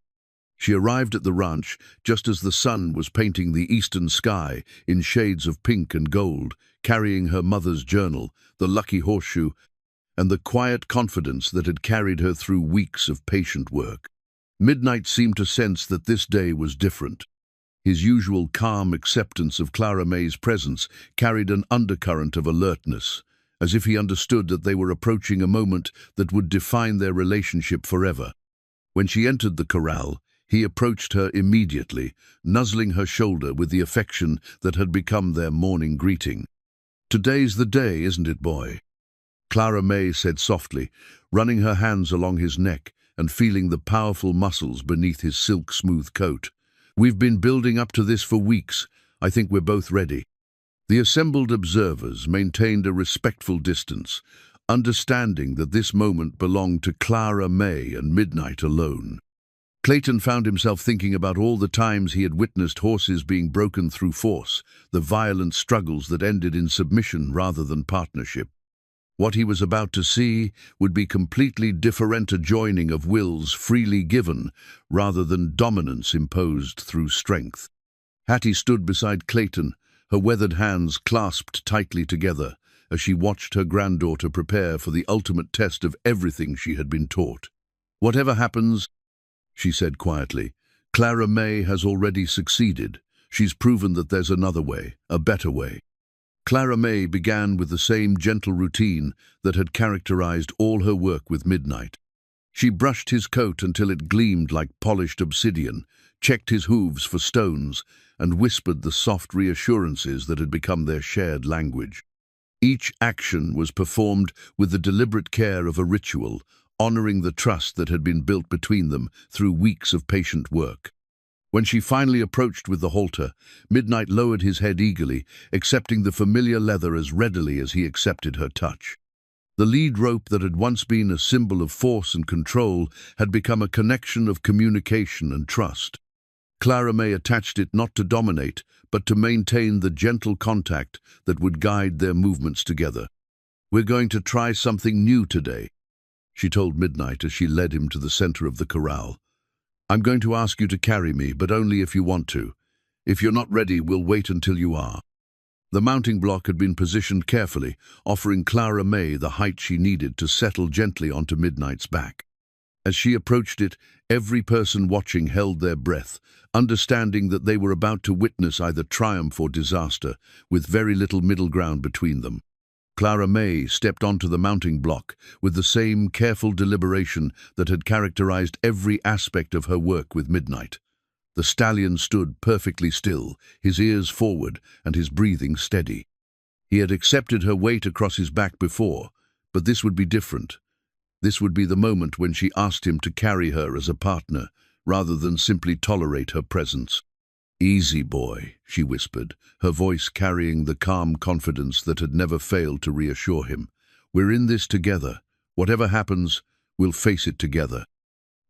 She arrived at the ranch just as the sun was painting the eastern sky in shades of pink and gold, carrying her mother's journal, the lucky horseshoe, and the quiet confidence that had carried her through weeks of patient work. Midnight seemed to sense that this day was different. His usual calm acceptance of Clara May's presence carried an undercurrent of alertness, as if he understood that they were approaching a moment that would define their relationship forever. When she entered the corral, he approached her immediately, nuzzling her shoulder with the affection that had become their morning greeting. "Today's the day, isn't it, boy?" Clara May said softly, running her hands along his neck and feeling the powerful muscles beneath his silk-smooth coat. "We've been building up to this for weeks. I think we're both ready." The assembled observers maintained a respectful distance, understanding that this moment belonged to Clara May and Midnight alone. Clayton found himself thinking about all the times he had witnessed horses being broken through force, the violent struggles that ended in submission rather than partnership. What he was about to see would be completely different, a joining of wills freely given rather than dominance imposed through strength. Hattie stood beside Clayton, her weathered hands clasped tightly together as she watched her granddaughter prepare for the ultimate test of everything she had been taught. "Whatever happens," she said quietly, "Clara May has already succeeded. She's proven that there's another way, a better way." Clara May began with the same gentle routine that had characterized all her work with Midnight. She brushed his coat until it gleamed like polished obsidian, checked his hooves for stones, and whispered the soft reassurances that had become their shared language. Each action was performed with the deliberate care of a ritual, honoring the trust that had been built between them through weeks of patient work. When she finally approached with the halter, Midnight lowered his head eagerly, accepting the familiar leather as readily as he accepted her touch. The lead rope that had once been a symbol of force and control had become a connection of communication and trust. Clara May attached it not to dominate, but to maintain the gentle contact that would guide their movements together. "We're going to try something new today," she told Midnight as she led him to the center of the corral. "I'm going to ask you to carry me, but only if you want to. If you're not ready, we'll wait until you are." The mounting block had been positioned carefully, offering Clara May the height she needed to settle gently onto Midnight's back. As she approached it, every person watching held their breath, understanding that they were about to witness either triumph or disaster, with very little middle ground between them. Clara May stepped onto the mounting block with the same careful deliberation that had characterized every aspect of her work with Midnight. The stallion stood perfectly still, his ears forward and his breathing steady. He had accepted her weight across his back before, but this would be different. This would be the moment when she asked him to carry her as a partner, rather than simply tolerate her presence. "Easy, boy," she whispered, her voice carrying the calm confidence that had never failed to reassure him. "We're in this together. Whatever happens, we'll face it together."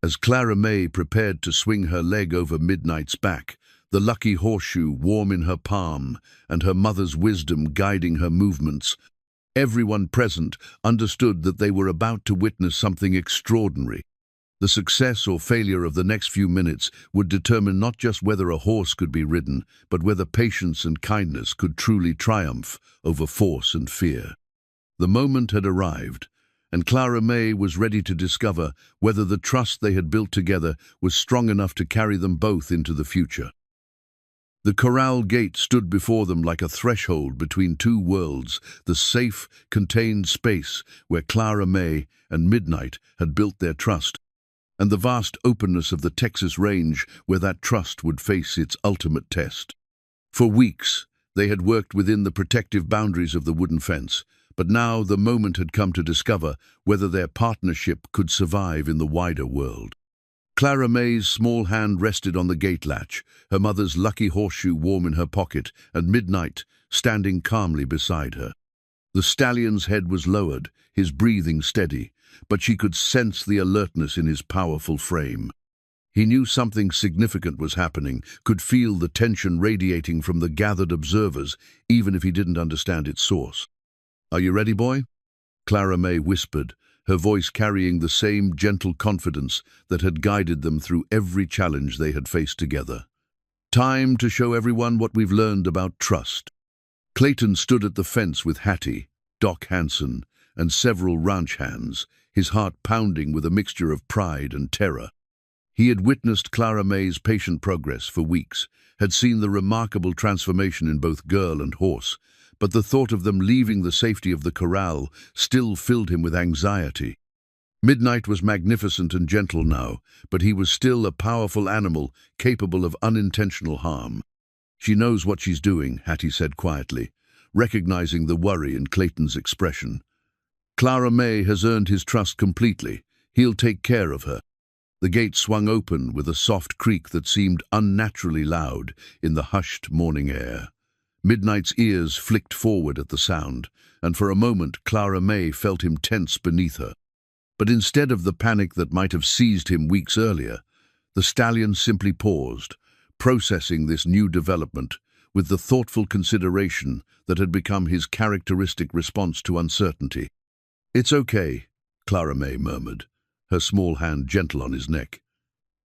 As Clara May prepared to swing her leg over Midnight's back, the lucky horseshoe warm in her palm and her mother's wisdom guiding her movements, everyone present understood that they were about to witness something extraordinary. The success or failure of the next few minutes would determine not just whether a horse could be ridden, but whether patience and kindness could truly triumph over force and fear. The moment had arrived, and Clara May was ready to discover whether the trust they had built together was strong enough to carry them both into the future. The corral gate stood before them like a threshold between two worlds, the safe, contained space where Clara May and Midnight had built their trust, and the vast openness of the Texas range where that trust would face its ultimate test. For weeks, they had worked within the protective boundaries of the wooden fence, but now the moment had come to discover whether their partnership could survive in the wider world. Clara May's small hand rested on the gate latch, her mother's lucky horseshoe warm in her pocket, and Midnight standing calmly beside her. The stallion's head was lowered, his breathing steady, but she could sense the alertness in his powerful frame. He knew something significant was happening, could feel the tension radiating from the gathered observers, even if he didn't understand its source. "Are you ready, boy?" Clara May whispered, her voice carrying the same gentle confidence that had guided them through every challenge they had faced together. Time to show everyone what we've learned about trust. Clayton stood at the fence with Hattie, Doc Hanson, and several ranch hands, his heart pounding with a mixture of pride and terror. He had witnessed Clara May's patient progress for weeks, had seen the remarkable transformation in both girl and horse, but the thought of them leaving the safety of the corral still filled him with anxiety. Midnight was magnificent and gentle now, but he was still a powerful animal capable of unintentional harm. "She knows what she's doing," Hattie said quietly, recognizing the worry in Clayton's expression. "Clara May has earned his trust completely. He'll take care of her." The gate swung open with a soft creak that seemed unnaturally loud in the hushed morning air. Midnight's ears flicked forward at the sound, and for a moment Clara May felt him tense beneath her. But instead of the panic that might have seized him weeks earlier, the stallion simply paused, processing this new development with the thoughtful consideration that had become his characteristic response to uncertainty. "It's okay," Clara May murmured, her small hand gentle on his neck.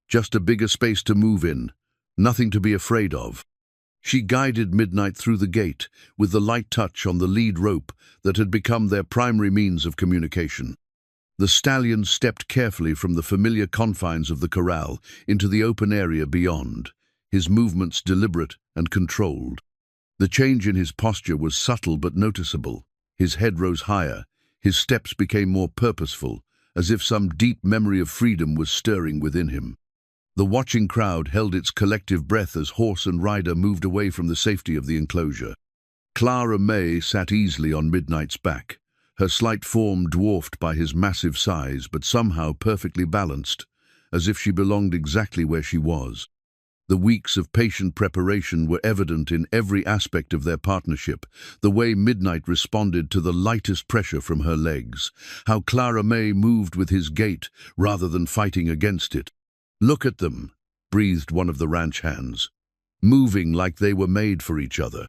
"Just a bigger space to move in, nothing to be afraid of." She guided Midnight through the gate with the light touch on the lead rope that had become their primary means of communication. The stallion stepped carefully from the familiar confines of the corral into the open area beyond, his movements deliberate and controlled. The change in his posture was subtle but noticeable. His head rose higher, his steps became more purposeful, as if some deep memory of freedom was stirring within him. The watching crowd held its collective breath as horse and rider moved away from the safety of the enclosure. Clara May sat easily on Midnight's back, her slight form dwarfed by his massive size but somehow perfectly balanced, as if she belonged exactly where she was. The weeks of patient preparation were evident in every aspect of their partnership, the way Midnight responded to the lightest pressure from her legs, how Clara May moved with his gait rather than fighting against it. "Look at them," breathed one of the ranch hands, "moving like they were made for each other."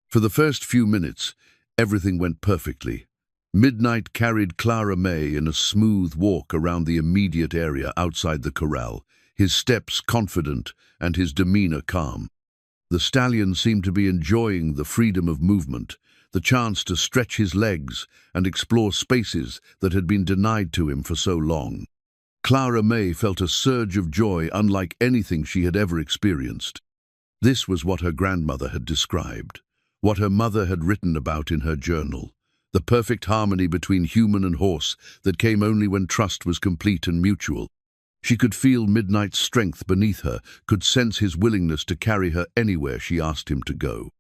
For the first few minutes, everything went perfectly. Midnight carried Clara May in a smooth walk around the immediate area outside the corral, his steps confident and his demeanor calm. The stallion seemed to be enjoying the freedom of movement, the chance to stretch his legs and explore spaces that had been denied to him for so long. Clara May felt a surge of joy unlike anything she had ever experienced. This was what her grandmother had described, what her mother had written about in her journal, the perfect harmony between human and horse that came only when trust was complete and mutual. She could feel Midnight's strength beneath her, could sense his willingness to carry her anywhere she asked him to go.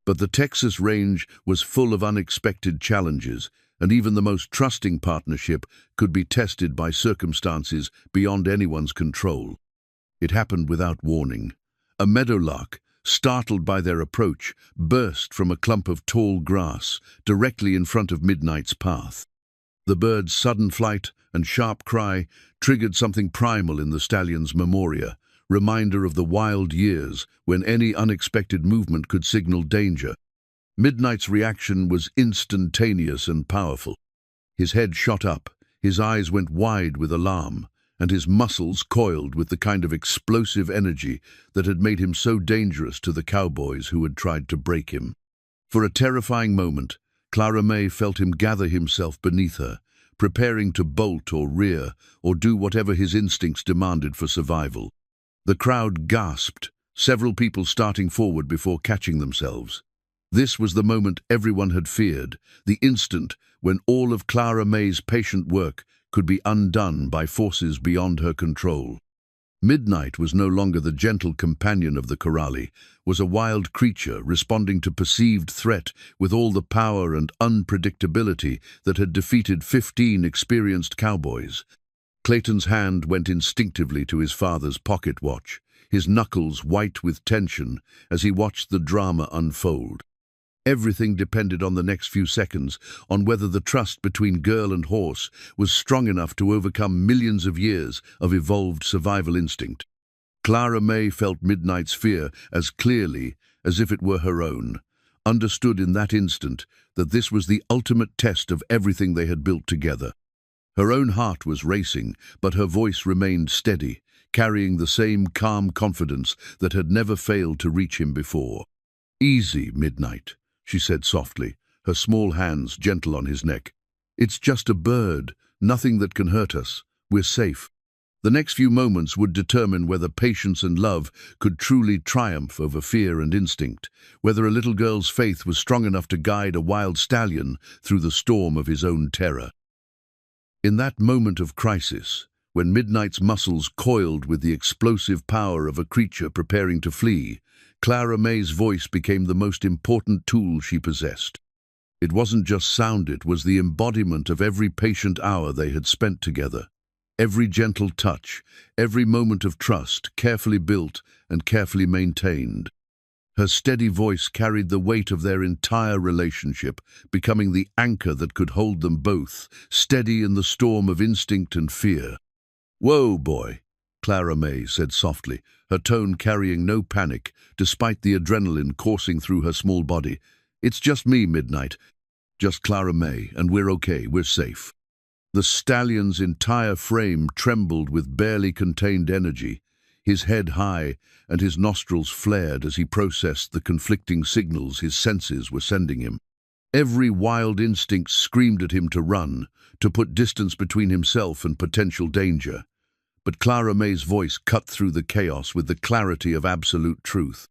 But the Texas range was full of unexpected challenges, and even the most trusting partnership could be tested by circumstances beyond anyone's control. It happened without warning. A meadowlark, startled by their approach, burst from a clump of tall grass directly in front of Midnight's path. The bird's sudden flight and sharp cry triggered something primal in the stallion's memoria, reminder of the wild years when any unexpected movement could signal danger. Midnight's reaction was instantaneous and powerful. His head shot up, his eyes went wide with alarm, and his muscles coiled with the kind of explosive energy that had made him so dangerous to the cowboys who had tried to break him. For a terrifying moment, Clara May felt him gather himself beneath her, preparing to bolt or rear or do whatever his instincts demanded for survival. The crowd gasped, several people starting forward before catching themselves. This was the moment everyone had feared, the instant when all of Clara May's patient work could be undone by forces beyond her control. Midnight was no longer the gentle companion of the corrali, was a wild creature responding to perceived threat with all the power and unpredictability that had defeated 15 experienced cowboys. Clayton's hand went instinctively to his father's pocket watch, his knuckles white with tension as he watched the drama unfold. Everything depended on the next few seconds, on whether the trust between girl and horse was strong enough to overcome millions of years of evolved survival instinct. Clara May felt Midnight's fear as clearly as if it were her own. understood in that instant that this was the ultimate test of everything they had built together. Her own heart was racing, but her voice remained steady, carrying the same calm confidence that had never failed to reach him before. "Easy, Midnight," she said softly, her small hands gentle on his neck. "It's just a bird, nothing that can hurt us. We're safe." The next few moments would determine whether patience and love could truly triumph over fear and instinct, whether a little girl's faith was strong enough to guide a wild stallion through the storm of his own terror. In that moment of crisis, when Midnight's muscles coiled with the explosive power of a creature preparing to flee, Clara May's voice became the most important tool she possessed. It wasn't just sound, it was the embodiment of every patient hour they had spent together. Every gentle touch, every moment of trust, carefully built and carefully maintained. Her steady voice carried the weight of their entire relationship, becoming the anchor that could hold them both, steady in the storm of instinct and fear. "Whoa, boy," Clara May said softly, her tone carrying no panic, despite the adrenaline coursing through her small body. "It's just me, Midnight. Just Clara May, and we're okay, we're safe." The stallion's entire frame trembled with barely contained energy, his head high and his nostrils flared as he processed the conflicting signals his senses were sending him. Every wild instinct screamed at him to run, to put distance between himself and potential danger. But Clara May's voice cut through the chaos with the clarity of absolute truth.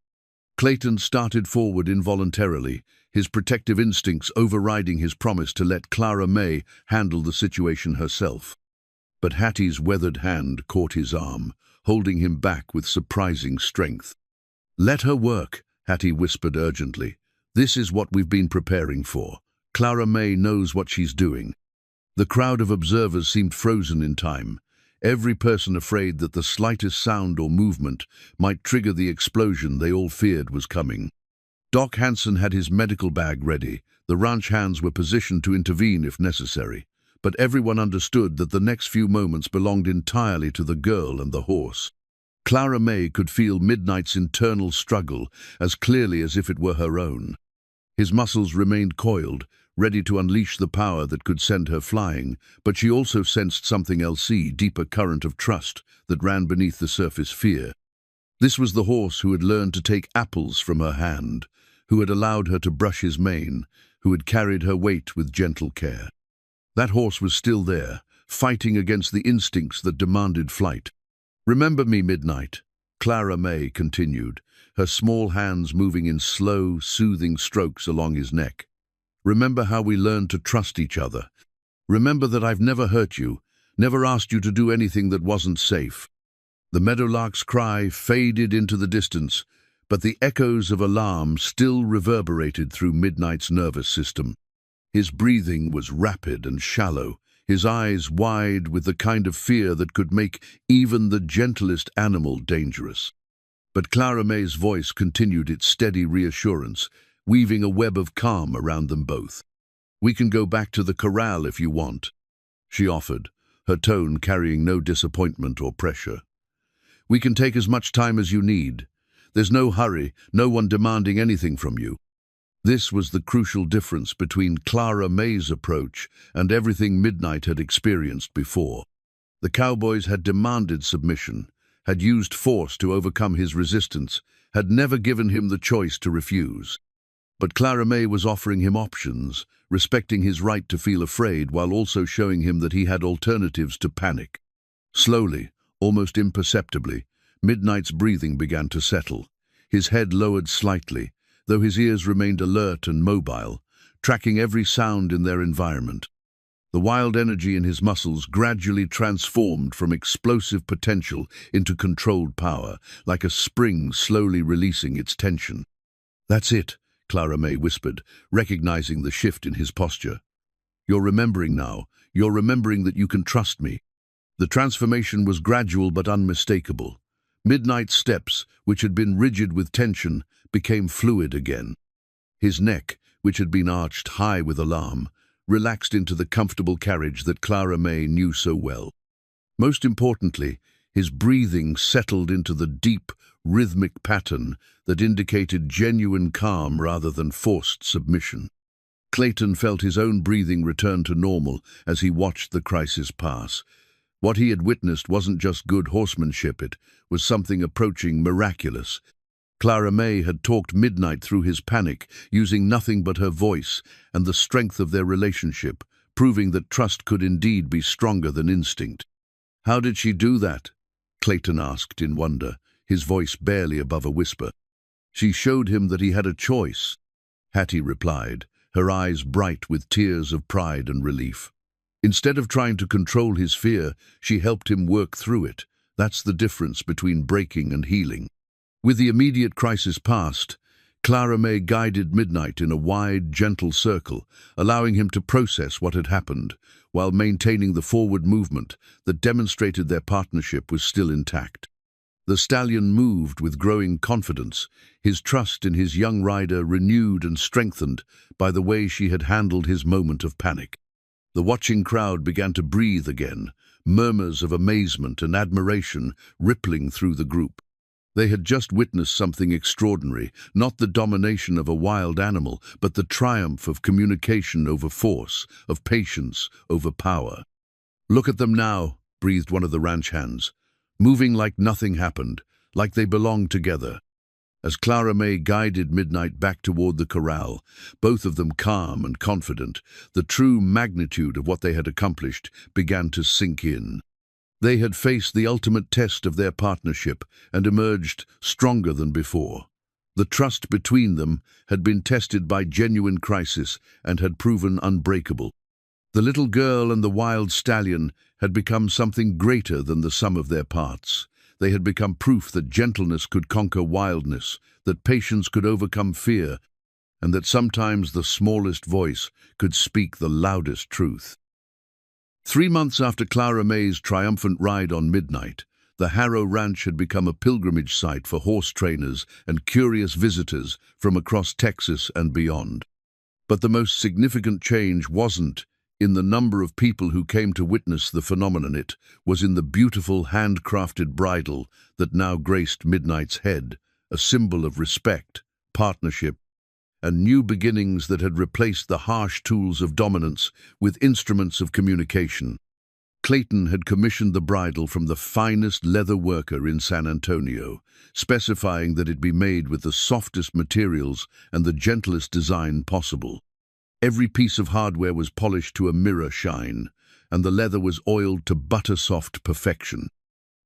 Clayton started forward involuntarily, his protective instincts overriding his promise to let Clara May handle the situation herself. But Hattie's weathered hand caught his arm, holding him back with surprising strength. "Let her work," Hattie whispered urgently. "This is what we've been preparing for. Clara May knows what she's doing." The crowd of observers seemed frozen in time, every person afraid that the slightest sound or movement might trigger the explosion they all feared was coming. Doc Hansen had his medical bag ready. The ranch hands were positioned to intervene if necessary. But everyone understood that the next few moments belonged entirely to the girl and the horse. Clara May could feel Midnight's internal struggle as clearly as if it were her own. His muscles remained coiled, ready to unleash the power that could send her flying, but she also sensed something else, a deeper current of trust that ran beneath the surface fear. This was the horse who had learned to take apples from her hand, who had allowed her to brush his mane, who had carried her weight with gentle care. That horse was still there, fighting against the instincts that demanded flight. "Remember me, Midnight," Clara May continued, her small hands moving in slow, soothing strokes along his neck. "Remember how we learned to trust each other. Remember that I've never hurt you, never asked you to do anything that wasn't safe." The meadowlark's cry faded into the distance, but the echoes of alarm still reverberated through Midnight's nervous system. His breathing was rapid and shallow, his eyes wide with the kind of fear that could make even the gentlest animal dangerous. But Clara May's voice continued its steady reassurance, weaving a web of calm around them both. "We can go back to the corral if you want," she offered, her tone carrying no disappointment or pressure. "We can take as much time as you need. There's no hurry, no one demanding anything from you." This was the crucial difference between Clara May's approach and everything Midnight had experienced before. The Cowboys had demanded submission, had used force to overcome his resistance, had never given him the choice to refuse. But Clara May was offering him options, respecting his right to feel afraid while also showing him that he had alternatives to panic. Slowly, almost imperceptibly, Midnight's breathing began to settle. His head lowered slightly, though his ears remained alert and mobile, tracking every sound in their environment. The wild energy in his muscles gradually transformed from explosive potential into controlled power, like a spring slowly releasing its tension. "That's it," Clara May whispered, recognizing the shift in his posture. "You're remembering now. You're remembering that you can trust me." The transformation was gradual but unmistakable. Midnight's steps, which had been rigid with tension, became fluid again. His neck, which had been arched high with alarm, relaxed into the comfortable carriage that Clara May knew so well. Most importantly, his breathing settled into the deep, rhythmic pattern that indicated genuine calm rather than forced submission. Clayton felt his own breathing return to normal as he watched the crisis pass. What he had witnessed wasn't just good horsemanship, it was something approaching miraculous. Clara May had talked Midnight through his panic, using nothing but her voice and the strength of their relationship, proving that trust could indeed be stronger than instinct. "How did she do that?" Clayton asked in wonder, his voice barely above a whisper. "She showed him that he had a choice," Hattie replied, her eyes bright with tears of pride and relief. "Instead of trying to control his fear, she helped him work through it. That's the difference between breaking and healing." With the immediate crisis past, Clara May guided Midnight in a wide, gentle circle, allowing him to process what had happened, while maintaining the forward movement that demonstrated their partnership was still intact. The stallion moved with growing confidence, his trust in his young rider renewed and strengthened by the way she had handled his moment of panic. The watching crowd began to breathe again, murmurs of amazement and admiration rippling through the group. They had just witnessed something extraordinary, not the domination of a wild animal, but the triumph of communication over force, of patience over power. "Look at them now," breathed one of the ranch hands, moving like nothing happened, like they belonged together. As Clara May guided Midnight back toward the corral, both of them calm and confident, the true magnitude of what they had accomplished began to sink in. They had faced the ultimate test of their partnership and emerged stronger than before. The trust between them had been tested by genuine crisis and had proven unbreakable. The little girl and the wild stallion had become something greater than the sum of their parts. They had become proof that gentleness could conquer wildness, that patience could overcome fear, and that sometimes the smallest voice could speak the loudest truth. 3 months after Clara May's triumphant ride on Midnight, the Harrow Ranch had become a pilgrimage site for horse trainers and curious visitors from across Texas and beyond. But the most significant change wasn't in the number of people who came to witness the phenomenon. It was in the beautiful handcrafted bridle that now graced Midnight's head, a symbol of respect, partnership, and new beginnings that had replaced the harsh tools of dominance with instruments of communication. Clayton had commissioned the bridle from the finest leather worker in San Antonio, specifying that it be made with the softest materials and the gentlest design possible. Every piece of hardware was polished to a mirror shine, and the leather was oiled to butter-soft perfection.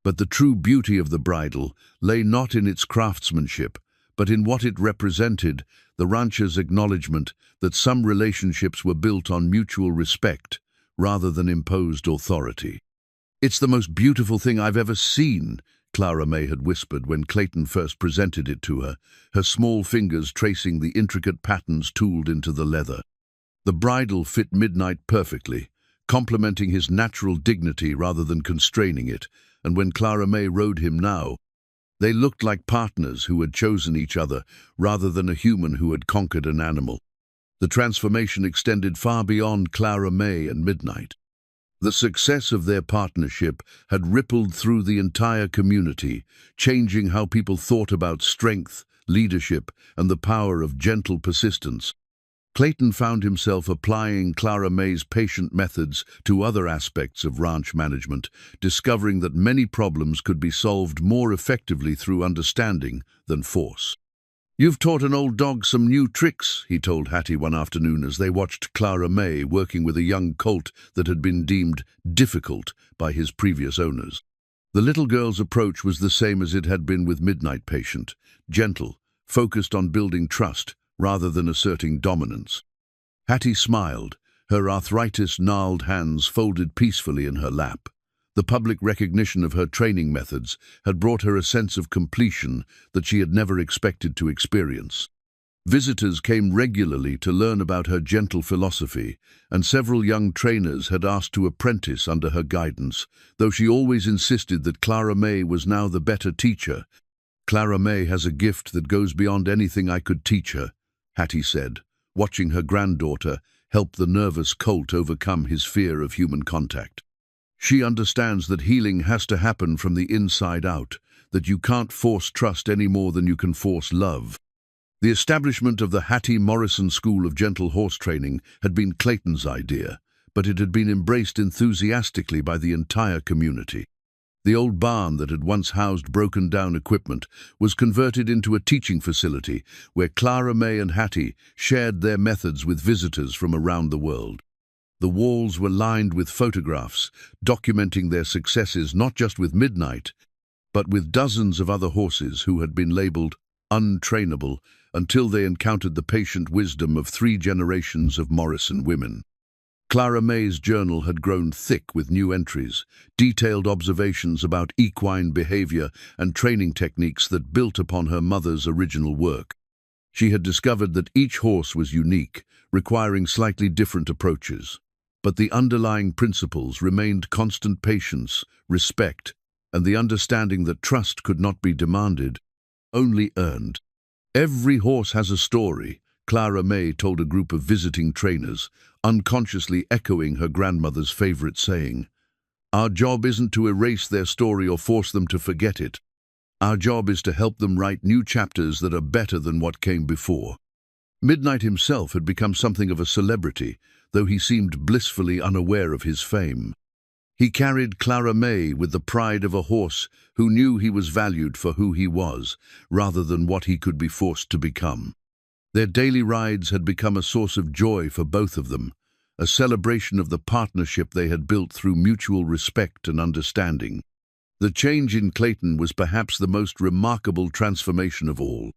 But the true beauty of the bridle lay not in its craftsmanship, but in what it represented, the rancher's acknowledgement that some relationships were built on mutual respect rather than imposed authority. "It's the most beautiful thing I've ever seen," Clara May had whispered when Clayton first presented it to her, her small fingers tracing the intricate patterns tooled into the leather. The bridle fit Midnight perfectly, complementing his natural dignity rather than constraining it, and when Clara May rode him now, they looked like partners who had chosen each other rather than a human who had conquered an animal. The transformation extended far beyond Clara May and Midnight. The success of their partnership had rippled through the entire community, changing how people thought about strength, leadership, and the power of gentle persistence. Clayton found himself applying Clara May's patient methods to other aspects of ranch management, discovering that many problems could be solved more effectively through understanding than force. "You've taught an old dog some new tricks," he told Hattie one afternoon as they watched Clara May working with a young colt that had been deemed difficult by his previous owners. The little girl's approach was the same as it had been with Midnight Patient, gentle, focused on building trust, rather than asserting dominance. Hattie smiled, her arthritis-gnarled hands folded peacefully in her lap. The public recognition of her training methods had brought her a sense of completion that she had never expected to experience. Visitors came regularly to learn about her gentle philosophy, and several young trainers had asked to apprentice under her guidance, though she always insisted that Clara May was now the better teacher. "Clara May has a gift that goes beyond anything I could teach her," Hattie said, watching her granddaughter help the nervous colt overcome his fear of human contact. "She understands that healing has to happen from the inside out, that you can't force trust any more than you can force love. The establishment of the Hattie Morrison School of Gentle Horse Training had been Clayton's idea, but it had been embraced enthusiastically by the entire community. The old barn that had once housed broken-down equipment was converted into a teaching facility where Clara May and Hattie shared their methods with visitors from around the world. The walls were lined with photographs, documenting their successes not just with Midnight, but with dozens of other horses who had been labeled untrainable until they encountered the patient wisdom of 3 generations of Morrison women. Clara May's journal had grown thick with new entries, detailed observations about equine behavior and training techniques that built upon her mother's original work. She had discovered that each horse was unique, requiring slightly different approaches. But the underlying principles remained constant patience, respect, and the understanding that trust could not be demanded, only earned. Every horse has a story, Clara May told a group of visiting trainers, unconsciously echoing her grandmother's favorite saying. Our job isn't to erase their story or force them to forget it. Our job is to help them write new chapters that are better than what came before. Midnight himself had become something of a celebrity, though he seemed blissfully unaware of his fame. He carried Clara May with the pride of a horse who knew he was valued for who he was, rather than what he could be forced to become. Their daily rides had become a source of joy for both of them, a celebration of the partnership they had built through mutual respect and understanding. The change in Clayton was perhaps the most remarkable transformation of all.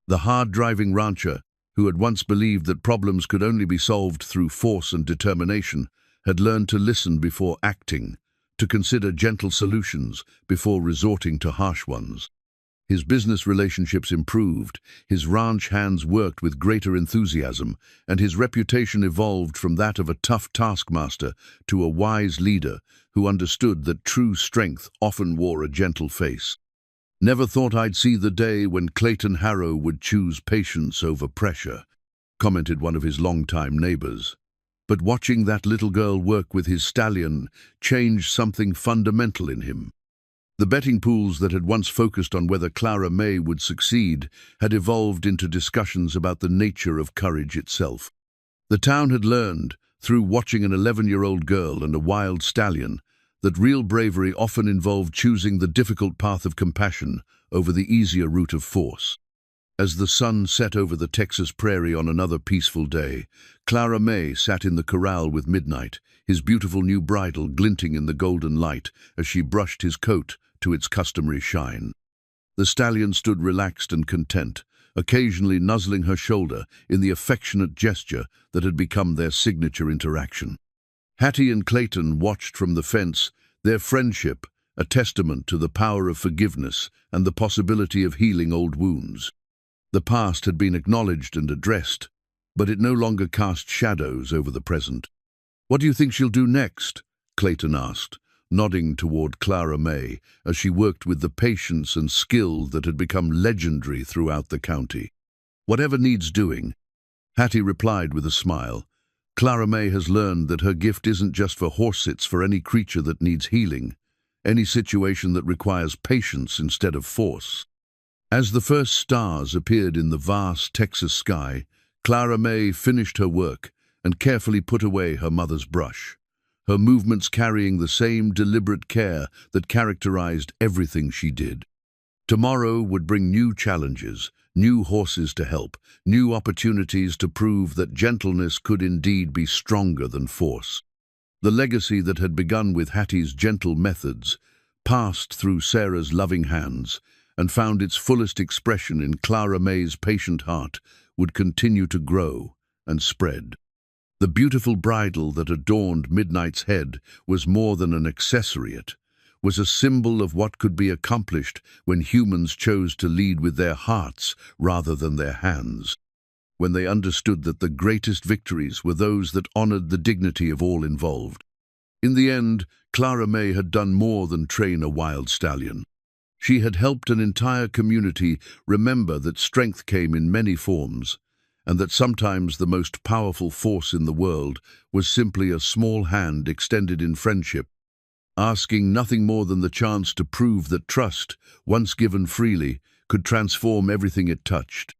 The hard-driving rancher, who had once believed that problems could only be solved through force and determination, had learned to listen before acting, to consider gentle solutions before resorting to harsh ones. His business relationships improved, his ranch hands worked with greater enthusiasm, and his reputation evolved from that of a tough taskmaster to a wise leader who understood that true strength often wore a gentle face. Never thought I'd see the day when Clayton Harrow would choose patience over pressure, commented one of his longtime neighbors. But watching that little girl work with his stallion changed something fundamental in him. The betting pools that had once focused on whether Clara May would succeed had evolved into discussions about the nature of courage itself. The town had learned, through watching an 11-year-old girl and a wild stallion, that real bravery often involved choosing the difficult path of compassion over the easier route of force. As the sun set over the Texas prairie on another peaceful day, Clara May sat in the corral with Midnight, his beautiful new bridle glinting in the golden light as she brushed his coat to its customary shine. The stallion stood relaxed and content, occasionally nuzzling her shoulder in the affectionate gesture that had become their signature interaction. Hattie and Clayton watched from the fence, their friendship a testament to the power of forgiveness and the possibility of healing old wounds. The past had been acknowledged and addressed, but it no longer cast shadows over the present. "What do you think she'll do next?" Clayton asked, nodding toward Clara May as she worked with the patience and skill that had become legendary throughout the county. "Whatever needs doing," Hattie replied with a smile. "Clara May has learned that her gift isn't just for horse, it's for any creature that needs healing, any situation that requires patience instead of force." As the first stars appeared in the vast Texas sky, Clara May finished her work and carefully put away her mother's brush, her movements carrying the same deliberate care that characterized everything she did. Tomorrow would bring new challenges, new horses to help, new opportunities to prove that gentleness could indeed be stronger than force. The legacy that had begun with Hattie's gentle methods passed through Sarah's loving hands and found its fullest expression in Clara May's patient heart would continue to grow and spread. The beautiful bridle that adorned Midnight's head was more than an accessory, it was a symbol of what could be accomplished when humans chose to lead with their hearts rather than their hands, when they understood that the greatest victories were those that honored the dignity of all involved. In the end, Clara May had done more than train a wild stallion. She had helped an entire community remember that strength came in many forms, and that sometimes the most powerful force in the world was simply a small hand extended in friendship. asking nothing more than the chance to prove that trust, once given freely, could transform everything it touched.